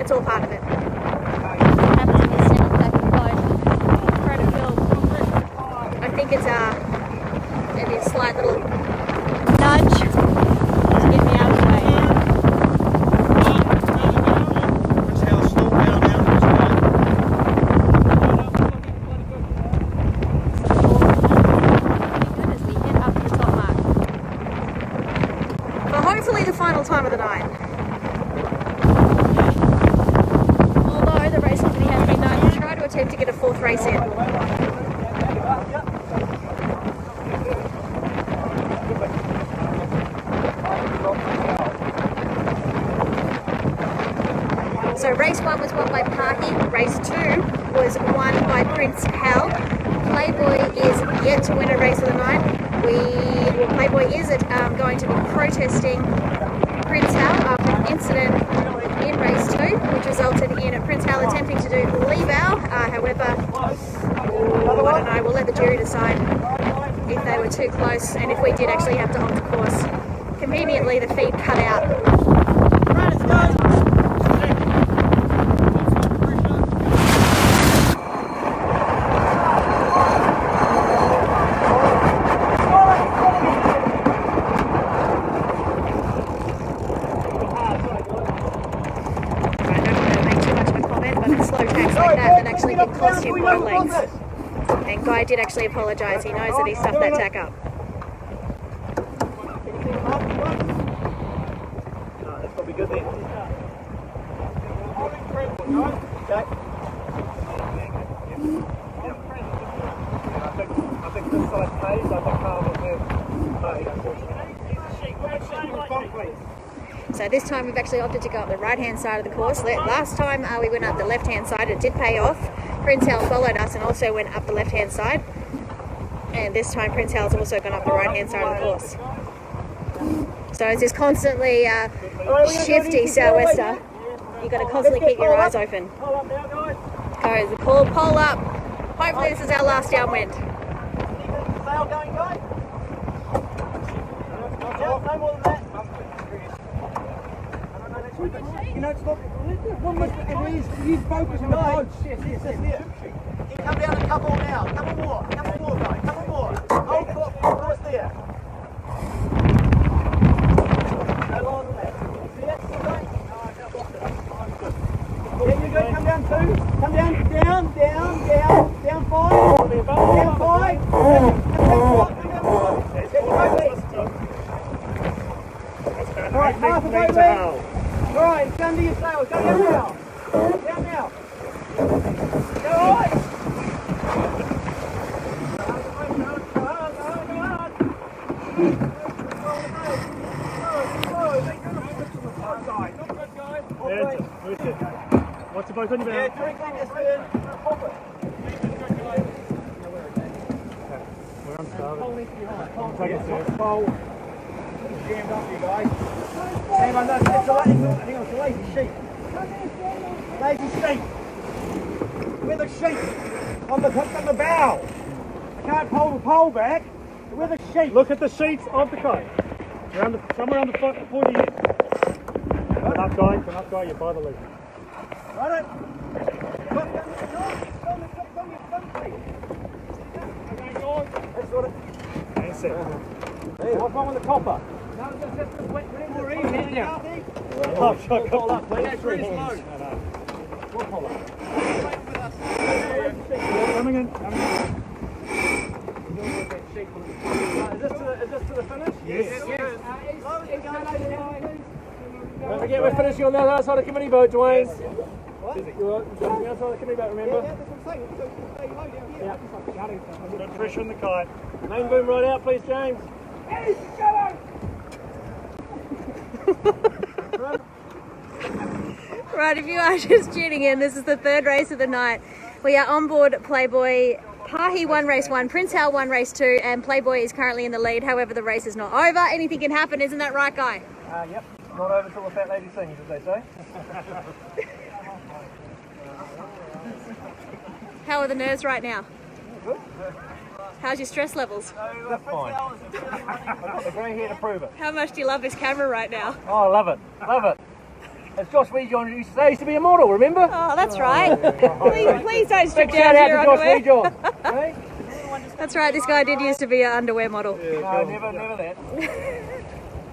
it's all part of it. I think it's maybe a slight little nudge to get me out of the way. As we head up to the top mark. For hopefully the final time of the night. Although the race committee has been known to try to attempt to get a 4th race in. So race 1 was won by Parky, race 2 was won by Prince Hal. Playboy is yet to win a race of the night. Playboy is going to be protesting Prince Hal after an incident in race 2, which resulted in Prince Hal attempting to do leave-out. However, I don't know, we'll let the jury decide if they were too close and if we did actually have to alter course. Conveniently, the feed cut out. Right, let's go. Cost him more lengths. And Guy did actually apologise. He knows that he stuffed that tack up. That's probably good then. Okay. I think this side pays, I think Carl will have paid. So this time we've actually opted to go up the right-hand side of the course. Last time we went up the left-hand side. It did pay off. Prince Hal followed us and also went up the left-hand side. And this time Prince Hal's also gone up the right-hand side of the course. So it's this constantly shifty sou'wester. You've got to constantly keep your eyes open. Pull up now, guys. Goes the pole up. Hopefully this is our last downwind. Sail going, guys. No more than that. You know, it's not. One must he's focusing on the Guys, punch. yes, here. You come down a couple now. Couple more, guys. Couple more. Hold course there. No longer than that. See that? Yeah, you go. Come down two. Come down 5. Down 5. Alright, half a boat length. Alright, it's under your sails. Go down now. Down now. Go on. What's the boat on your Yeah, back? directly this way. Pop it. We're on starboard. Take it first. Pole. Jammed up, you guys. Hang on, no, it's a lazy sheep. Lazy sheep. With a sheep on the bow. I can't pull the pole back. With a sheep. Look at the sheets of the kite. Somewhere on the pointy end. Come up, guy. You're by the lead. Right. That's it. What's wrong with the copper? More even now. Oh, shut Pull up, please. That's really slow. We'll pull up. Coming in. Is this to the finish? Yes. Don't forget we're finishing on the other side of the committee boat, Dwayne. What? You're on the other side of the committee boat, remember? Yeah, that's what I'm saying. Got pressure on the kite. Main boom right out, please, James. Right, if you are just tuning in, this is the third race of the night. We are on board Playboy. Pahi won race 1, Prince Hal won race 2, and Playboy is currently in the lead. However, the race is not over. Anything can happen, isn't that right, Guy? Yep. Not over till the fat lady sings, as they say. How are the nerves right now? How's your stress levels? That's fine. I've got the grey hair to prove it. How much do you love this camera right now? Oh, I love it. Love it. As Josh Weejohn used to say, he used to be a model, remember? Oh, that's right. Please don't strip Big down shout to out your to Josh underwear. Weejohn. Hey? That's right, this guy did used to be an underwear model. No, never that.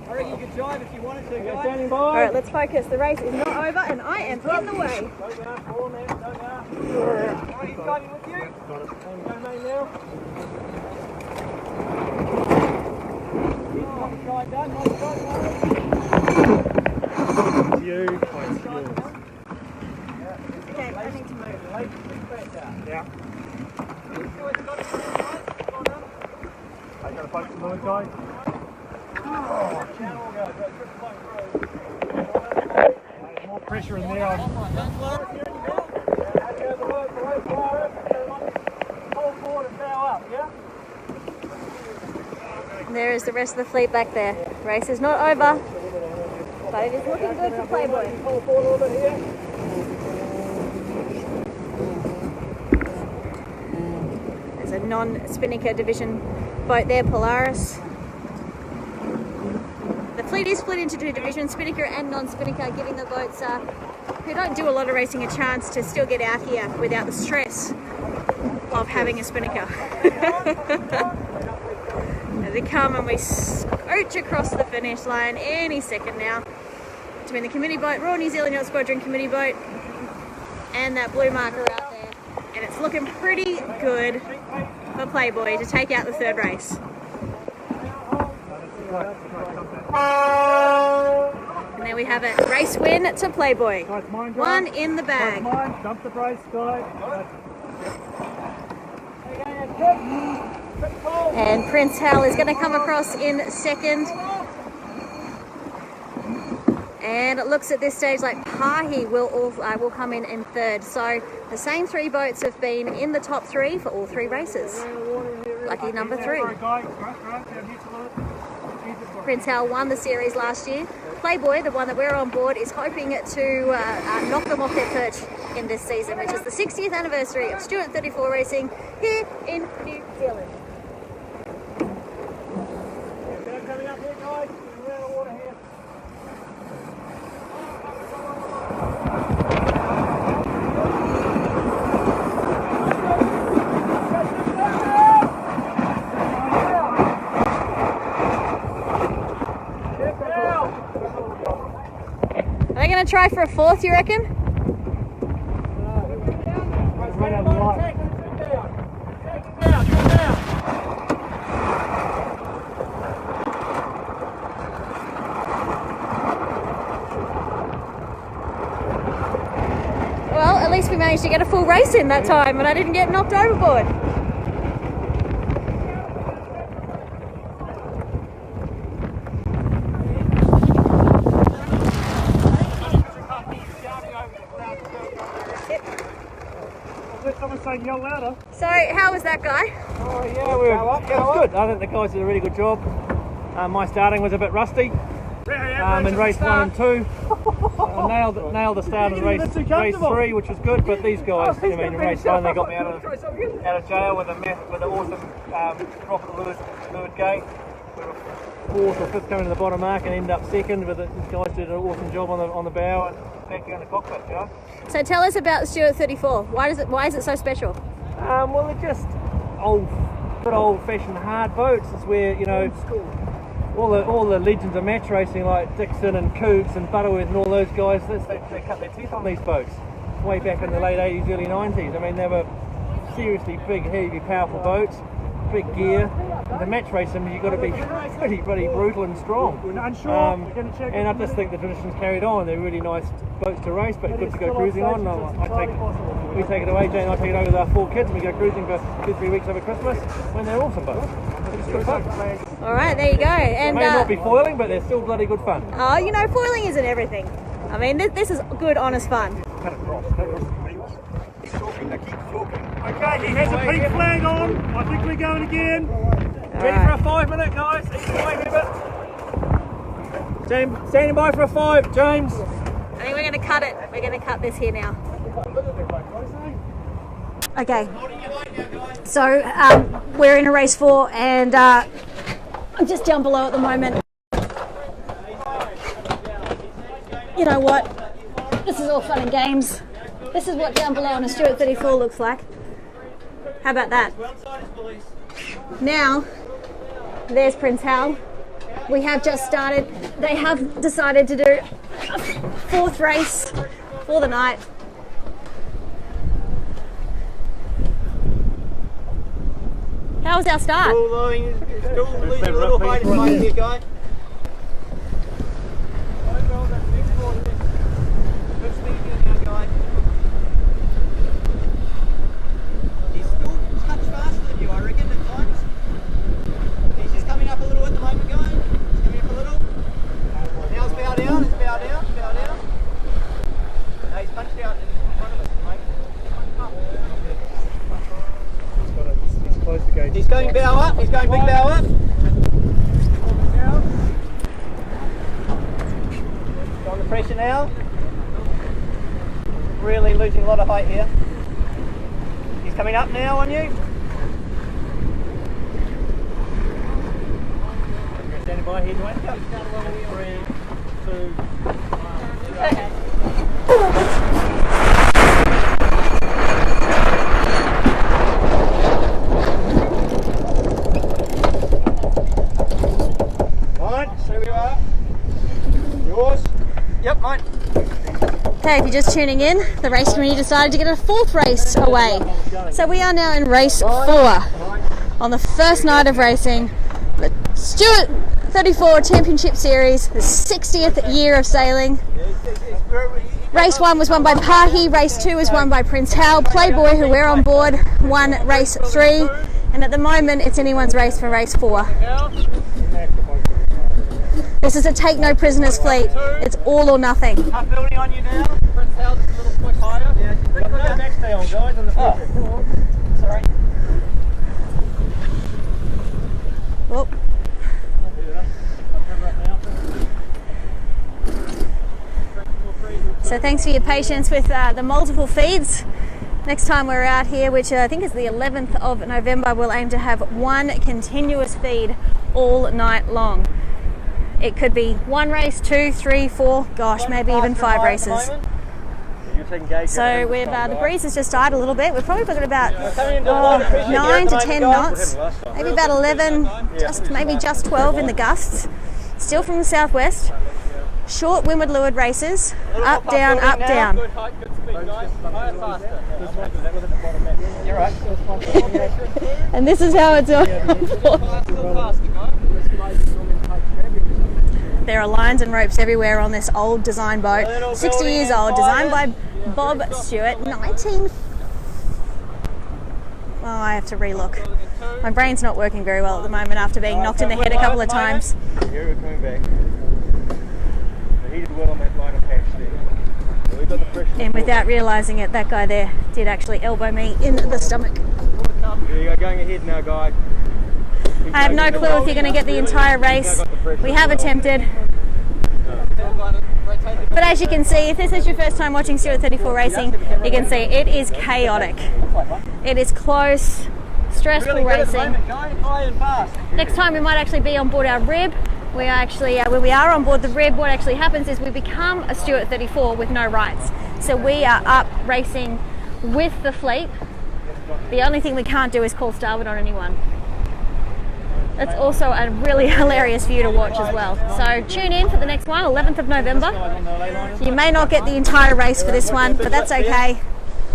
I reckon you could drive if you wanted to, guys. Standing by. All right, let's focus. The race is not over, and I am in the way. Alright, he's driving with you. Go main now. Nice try, done. Nice try, It's you. Oh, it's yours. Okay, I need to move. Yeah. I got a boat to the guy. There's more pressure in there. There is the rest of the fleet back there. Race is not over, but it is looking good for Playboy. There's a non-Spinnaker division boat there, Polaris. The fleet is split into 2 divisions, Spinnaker and non-Spinnaker, giving the boats who don't do a lot of racing a chance to still get out here without the stress of having a Spinnaker. As they come and we scooch across the finish line any second now between the committee boat, Royal New Zealand Yacht Squadron committee boat, and that blue marker out there. And it's looking pretty good for Playboy to take out the third race. And there we have it. Race win to Playboy. Guys, mine, One in the bag. Mine. Dump the brace, guy. And Prince Hal is going to come across in second. And it looks at this stage like Pahi will come in third. So the same three boats have been in the top three for all three races. Lucky number 3. Prince Hal won the series last year. Playboy, the one that we're on board, is hoping to knock them off their perch in this season, which is the 60th anniversary of Stewart 34 racing here in New Zealand. Coming up here, guys. We're out of water here. Are they going to try for a fourth, you reckon? Well, at least we managed to get a full race in that time and I didn't get knocked overboard. Someone saying yell louder. So, how was that, Guy? Oh yeah, it was good. I think the guys did a really good job. My starting was a bit rusty in race 1 and 2. I nailed the start of race 3, which was good. But these guys, I mean, in race 1 they got me out of jail with an awesome profit Lewis gate. We were 4th or 5th coming to the bottom mark and ended up 2nd. But these guys did an awesome job on the bow and back in the cockpit, you know. So tell us about the Stewart 34. Why is it so special? Well, they're just old-fashioned hard boats. It's where, you know, all the legends of match racing like Dixon and Coops and Butterworth and all those guys, they cut their teeth on these boats way back in the late 80s, early 90s. I mean, they were seriously big, heavy, powerful boats, big gear. To match race them, you've got to be pretty brutal and strong. And I just think the tradition's carried on. They're really nice boats to race, but good to go cruising on. We take it away, Jane and I take it over with our 4 kids, and we go cruising for 2-3 weeks over Christmas when they're awesome boats. It's good fun. All right, there you go. And They may not be foiling, but they're still bloody good fun. Oh, you know, foiling isn't everything. I mean, this is good, honest fun. Cut across. Okay, he has a pink flag on. I think we're going again. Ready for a 5-minute, guys? Each way, James, standing by for a 5, James. I think we're going to cut it. We're going to cut this here now. Okay. So we're in a race 4, and I'm just down below at the moment. You know what? This is all fun and games. This is what down below on a Stewart 34 looks like. How about that? Now, there's Prince Hal. We have just started. They have decided to do a 4th race for the night. How was our start? Still losing a little height here, guy. He's still a touch faster than you, I reckon, at times. He's just coming up a little at the moment, guy. He's coming up a little. Now it's bow down, bow down. No, he's punched out in front of us, mate. Close the gate. He's going bow up, he's going big bow up. Got the pressure now. Really losing a lot of height here. He's coming up now on you. Standing by here, Dwayne. 3, 2. Mine, so we are. Yours? Yep, mine. Okay, if you're just tuning in, the race committee decided to get a 4th race away. So we are now in race 4 on the first night of racing. The Stewart 34 Championship Series, the 60th year of sailing. Race 1 was won by Pahi, race 2 was won by Prince Hal. Playboy, who we're on board, won race 3, and at the moment it's anyone's race for race 4. This is a take no prisoners fleet. It's all or nothing. Half building on you now. Prince Hal just a little foot higher. Yeah, Put no backstay on, guys, on the front. Come on. Sorry. Oh. So thanks for your patience with the multiple feeds. Next time we're out here, which I think is the 11th of November, we'll aim to have one continuous feed all night long. It could be 1 race, 2, 3, 4, gosh, maybe even 5 races. So with the breeze has just died a little bit. We've probably got about 9 to 10 knots, maybe about 11, maybe just 12 in the gusts. Still from the southwest. Short windward leeward races, up, down, up, down. Good height, good speed, guys. Higher, faster. You're right. And this is how it's on. There are lines and ropes everywhere on this old design boat. 60 years old, designed by Bob Stewart, Oh, I have to relook. My brain's not working very well at the moment after being knocked in the head a couple of times. Here we're coming back. He did well on that line of patch there. We got the pressure. And without realising it, that guy there did actually elbow me in the stomach. There you go, going ahead now, guys. I have no clue if you're going to get the entire race. We have attempted. But as you can see, if this is your first time watching Stewart 34 racing, you can see it is chaotic. It is close, stressful racing. Next time we might actually be on board our rib. We are actually, when we are on board the rib, what actually happens is we become a Stewart 34 with no rights. So we are up racing with the fleet. The only thing we can't do is call starboard on anyone. It's also a really hilarious view to watch as well. So tune in for the next one, 11th of November. You may not get the entire race for this one, but that's okay.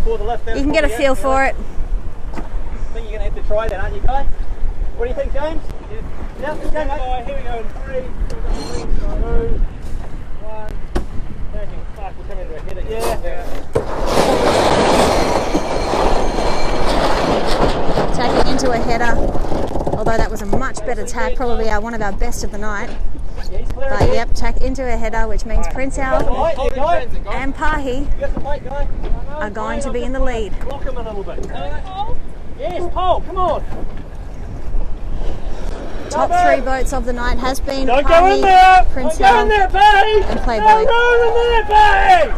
You can get a feel for it. I think you're going to have to try that, aren't you, Guy? What do you think, James? Yeah, let's go, mate. Here we go in 3, 2, 1. Fuck, we'll come into a header. Tacking into a header, although that was a much better tack, probably one of our best of the night. But yep, tack into a header, which means Prince Hal and Pahi are going to be in the lead. Lock him a little bit. Yes, Paul, come on. Top 3 boats of the night has been Don't go in there! Pahi, Prince Don't go Hal in there, Pahi! and Playboy. Don't go in there, Pahi!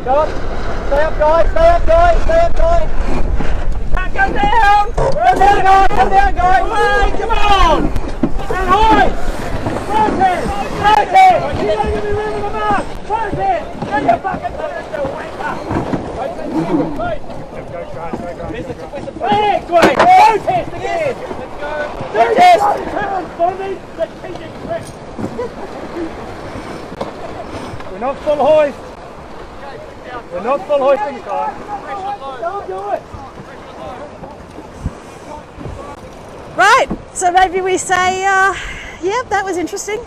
Go up. Stay up, guys. Stay up, guys. Stay up, guys. Can't go down! Come down, guys. Come down, guys. Come on! And hoist! Protest! Protest! You don't give me room in the mark! Protest! Get your fucking turn, you wanker! Next way! Protest again! Protest! Turn for the strategic threat! We're not full hoist. We're not full hoisting, guys. Don't do it! Right, so maybe we say, yep, that was interesting.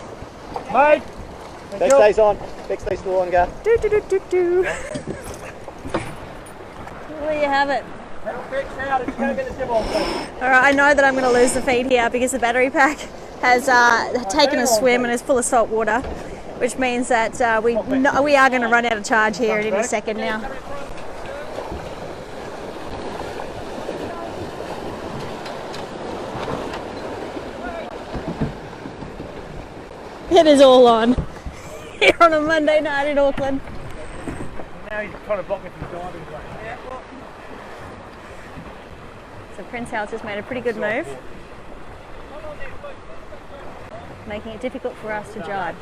Mate. Backstay's on. Backstay's still on, go. Do, do, do, do, do. There you have it. Alright, I know that I'm going to lose the feed here because the battery pack has taken a swim and is full of salt water, which means that we are going to run out of charge here at any second now. It is all on here on a Monday night in Auckland. Now he's trying to block me from diving. So Prince Hal's just made a pretty good move, making it difficult for us to jibe.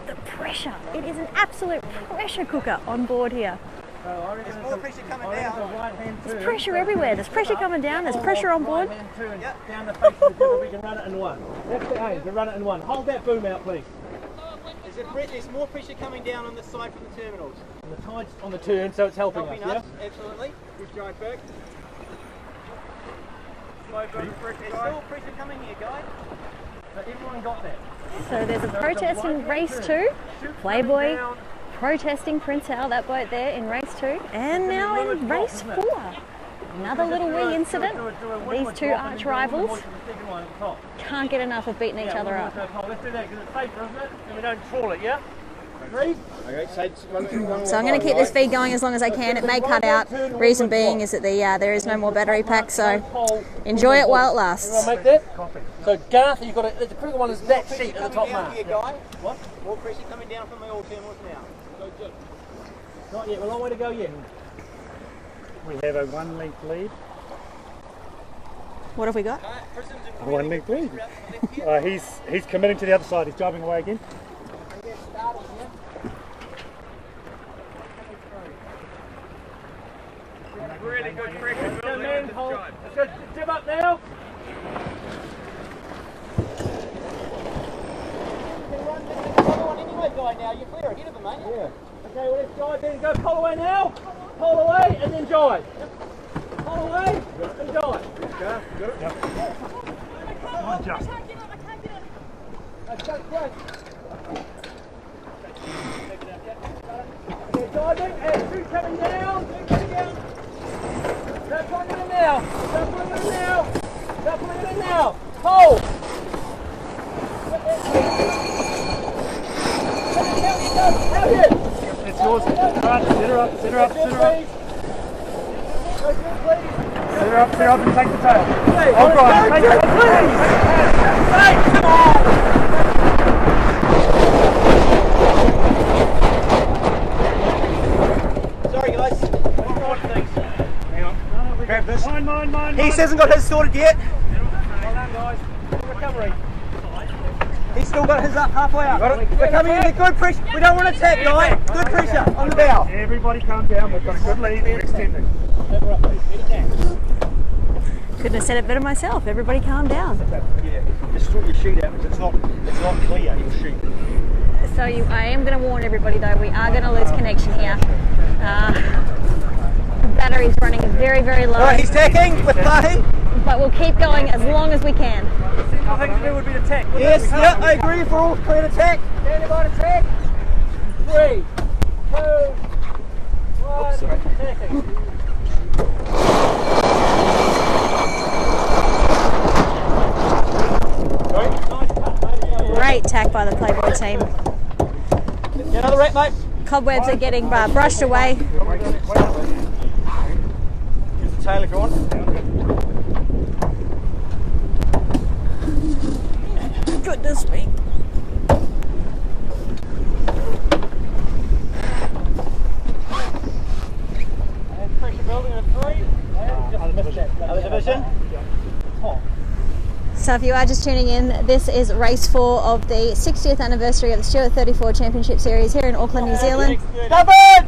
The pressure, it is an absolute pressure cooker on board here. There's more pressure coming down. There's pressure everywhere, there's pressure coming down, there's pressure on board. Down the face of the river, we can run it in one. That's the aim, to run it in one. Hold that boom out, please. There's more pressure coming down on this side from the terminals. And the tide's on the turn, so it's helping us, Helping us, absolutely. Good drive back. There's still pressure coming here, guys. So everyone got that. So there's a protest in race 2. Playboy protesting Prince Al, that boat there in race 2. And now in race 4. Another little wee incident. These two arch rivals can't get enough of beating each other up. Let's do that because it's safer, isn't it? And we don't trawl it, yeah? Okay, So I'm going to keep this feed going as long as I can. It may cut out. Reason being is that there is no more battery pack, so enjoy it while it lasts. Everyone make that? So Garth, you've got a, the critical one is that sheet at the top mark. here, guys. What? More pressure coming down from the oil terminals now. Not yet, we're a long way to go yet. We have a 1 length lead. What have we got? A 1 length lead. He's committing to the other side. He's driving away again. Really good pressure Go building man, on this hold. drive. Let's go jib up now. Anyway, guy, now you're clear ahead of him, mate. Yeah. Okay, well let's dive then. Go pull away now. Pull away and then dive. Pull away and dive. Not just. Let's go, go. Okay, diving and two coming down. Two coming down. Go pulling it in now. Go pulling it in now. Go pulling it in now. Hold. Out here. It's yours. Right, set her up, set her up, set her up. Set her up and take the tail. Hold on, take it, please. Come on. Sorry, guys. Hang on. Grab this. Mine. He hasn't got his sorted yet. Well done, guys. Good recovery. He's still got his up halfway up. We're coming in with good pressure. We don't want to tap, guy. Good pressure on the bow. Everybody calm down. We've got a good lead. We're extending. Couldn't have said it better myself. Everybody calm down. Yeah, just sort your sheet out because it's not clear, your sheet. So I am going to warn everybody though, we are going to lose connection here. The battery's running very, very low. Alright, he's tacking with Pahi. But we'll keep going as long as we can. I think to do would be the tack. Yes, yeah, I agree. If we're all clear to tack. Stand by to tack. 3, 2, 1. Tacking. Great tack by the Playboy team. Another wrap, mate. Cobwebs are getting brushed away. Use the tail if you want. Goodness me. And pressure building at 3. I missed that. Other division. So if you are just tuning in, this is race 4 of the 60th anniversary of the Stewart 34 Championship Series here in Auckland, New Zealand. Stubborn!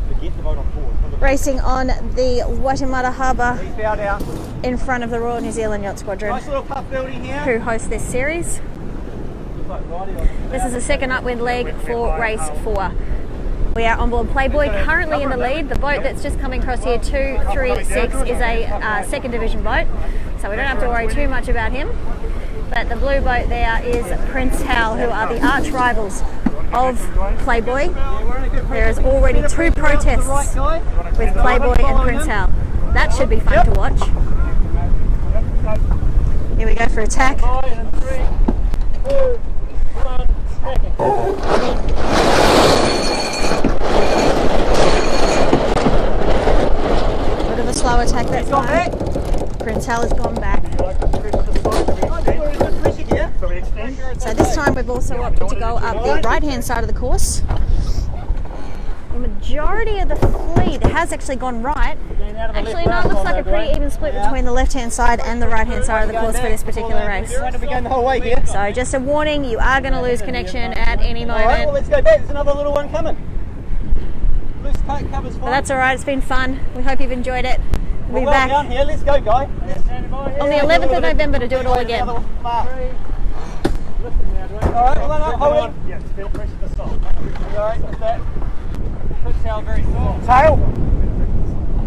Forget the vote on 4. Racing on the Waitemata Harbour He's bowed out. in front of the Royal New Zealand Yacht Squadron, Nice little puff building here. who host this series. This is the second upwind leg for race 4. We are on board Playboy, currently in the lead. The boat that's just coming across here, 236, is a second division boat, so we don't have to worry too much about him. But the blue boat there is Prince Hal, who are the arch rivals of Playboy. There is already 2 protests with Playboy and Prince Hal. That should be fun to watch. Here we go for attack. 3, 2, 1, tacking. Bit of a slow attack that time. Prince Hal has gone back. So this time we've also opted to go up the right-hand side of the course. The majority of the fleet has actually gone right. Actually, no, it looks like a pretty even split between the left-hand side and the right-hand side of the course for this particular race. We're going the whole way here. So just a warning, you are going to lose connection at any Alright, well moment. let's go back. There's another little one coming. Loose coat covers But fine. that's alright, it's been fun. We hope you've enjoyed it. We'll be well down back here. Let's go, guy. on the 11th of November to do it all again. Alright, well, hold on. Yeah, still pressure the side. Alright, what's that? Foot tail very soft. Tail.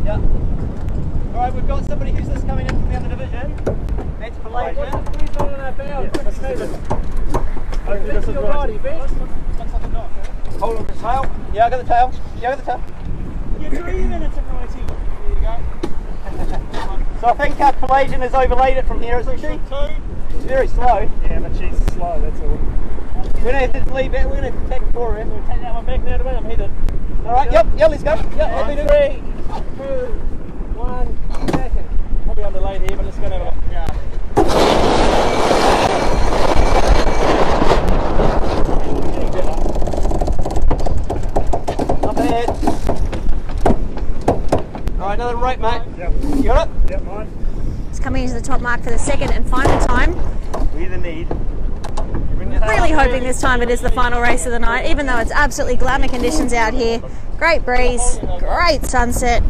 Yeah. Alright, we've got somebody who's just coming in from the other division. That's Playbuoy. Please not on our bow. Hopefully this is right. Hold on the tail. Yeah, I got the tail. Yeah, I got the tail. You're 3 minutes of writing. There you go. So I think Pelagian has overlaid it from here, isn't she? She's very slow. Yeah, but she's slow, that's all. We're going to have to leave it. We're going to have to take it for her. We'll take that one back now to win. I'm headed. Alright, yep, let's go. Yep, One, 3, 2, 1, second. Probably underlaid here, but let's go and have a look. Up ahead. Alright, another right, mate. Yep. You got it? Yep, mine. It's coming into the top mark for the second and final time. We the need. Really hoping this time it is the final race of the night, even though it's absolutely glamour conditions out here. Great breeze, great sunset,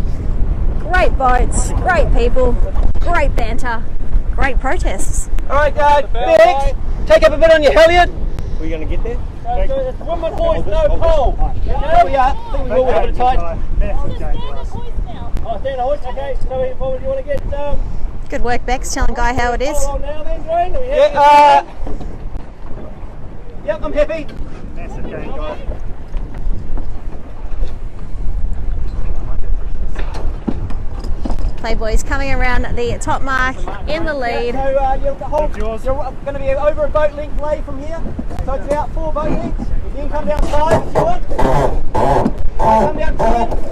great boats, great people, great banter, great protests. Alright, Biggs, take up a bit on your halyard. We're going to get there? It's the woman hoist, no pole. There we are. I think we all got a bit of tight. Massive change for us. Oh, stand a hoist, okay. So forward, you want to get... Good work, Bex, telling Guy how it is. Hold on now then, Dwayne. Do we have Yeah, yep, I'm happy. Massive change, guys. Playboy's coming around the top mark in the lead. So you're Yours. going to be over a boat length lay from here. So it's about 4 boat lengths. You can come down 5 if you want. Come down 10.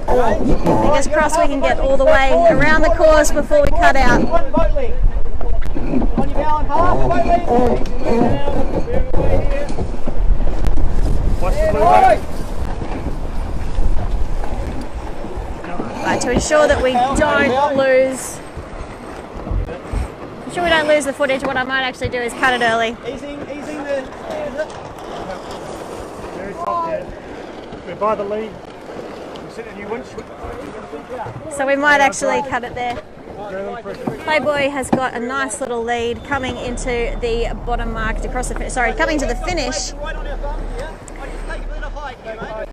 Right? Fingers crossed we can get all the way around the course before we cut out. 1 boat length. On your bow and half boat length. Watch the blue Right. boat. Right, to ensure that we don't lose... ensure we don't lose the footage, what I might actually do is cut it early. Easing the... Very soft, yeah. We're by the lead. We set a new winch. So we might actually cut it there. Playboy has got a nice little lead coming into the bottom mark, across the coming to the finish. Right on our bum here. I just take a bit of height, mate.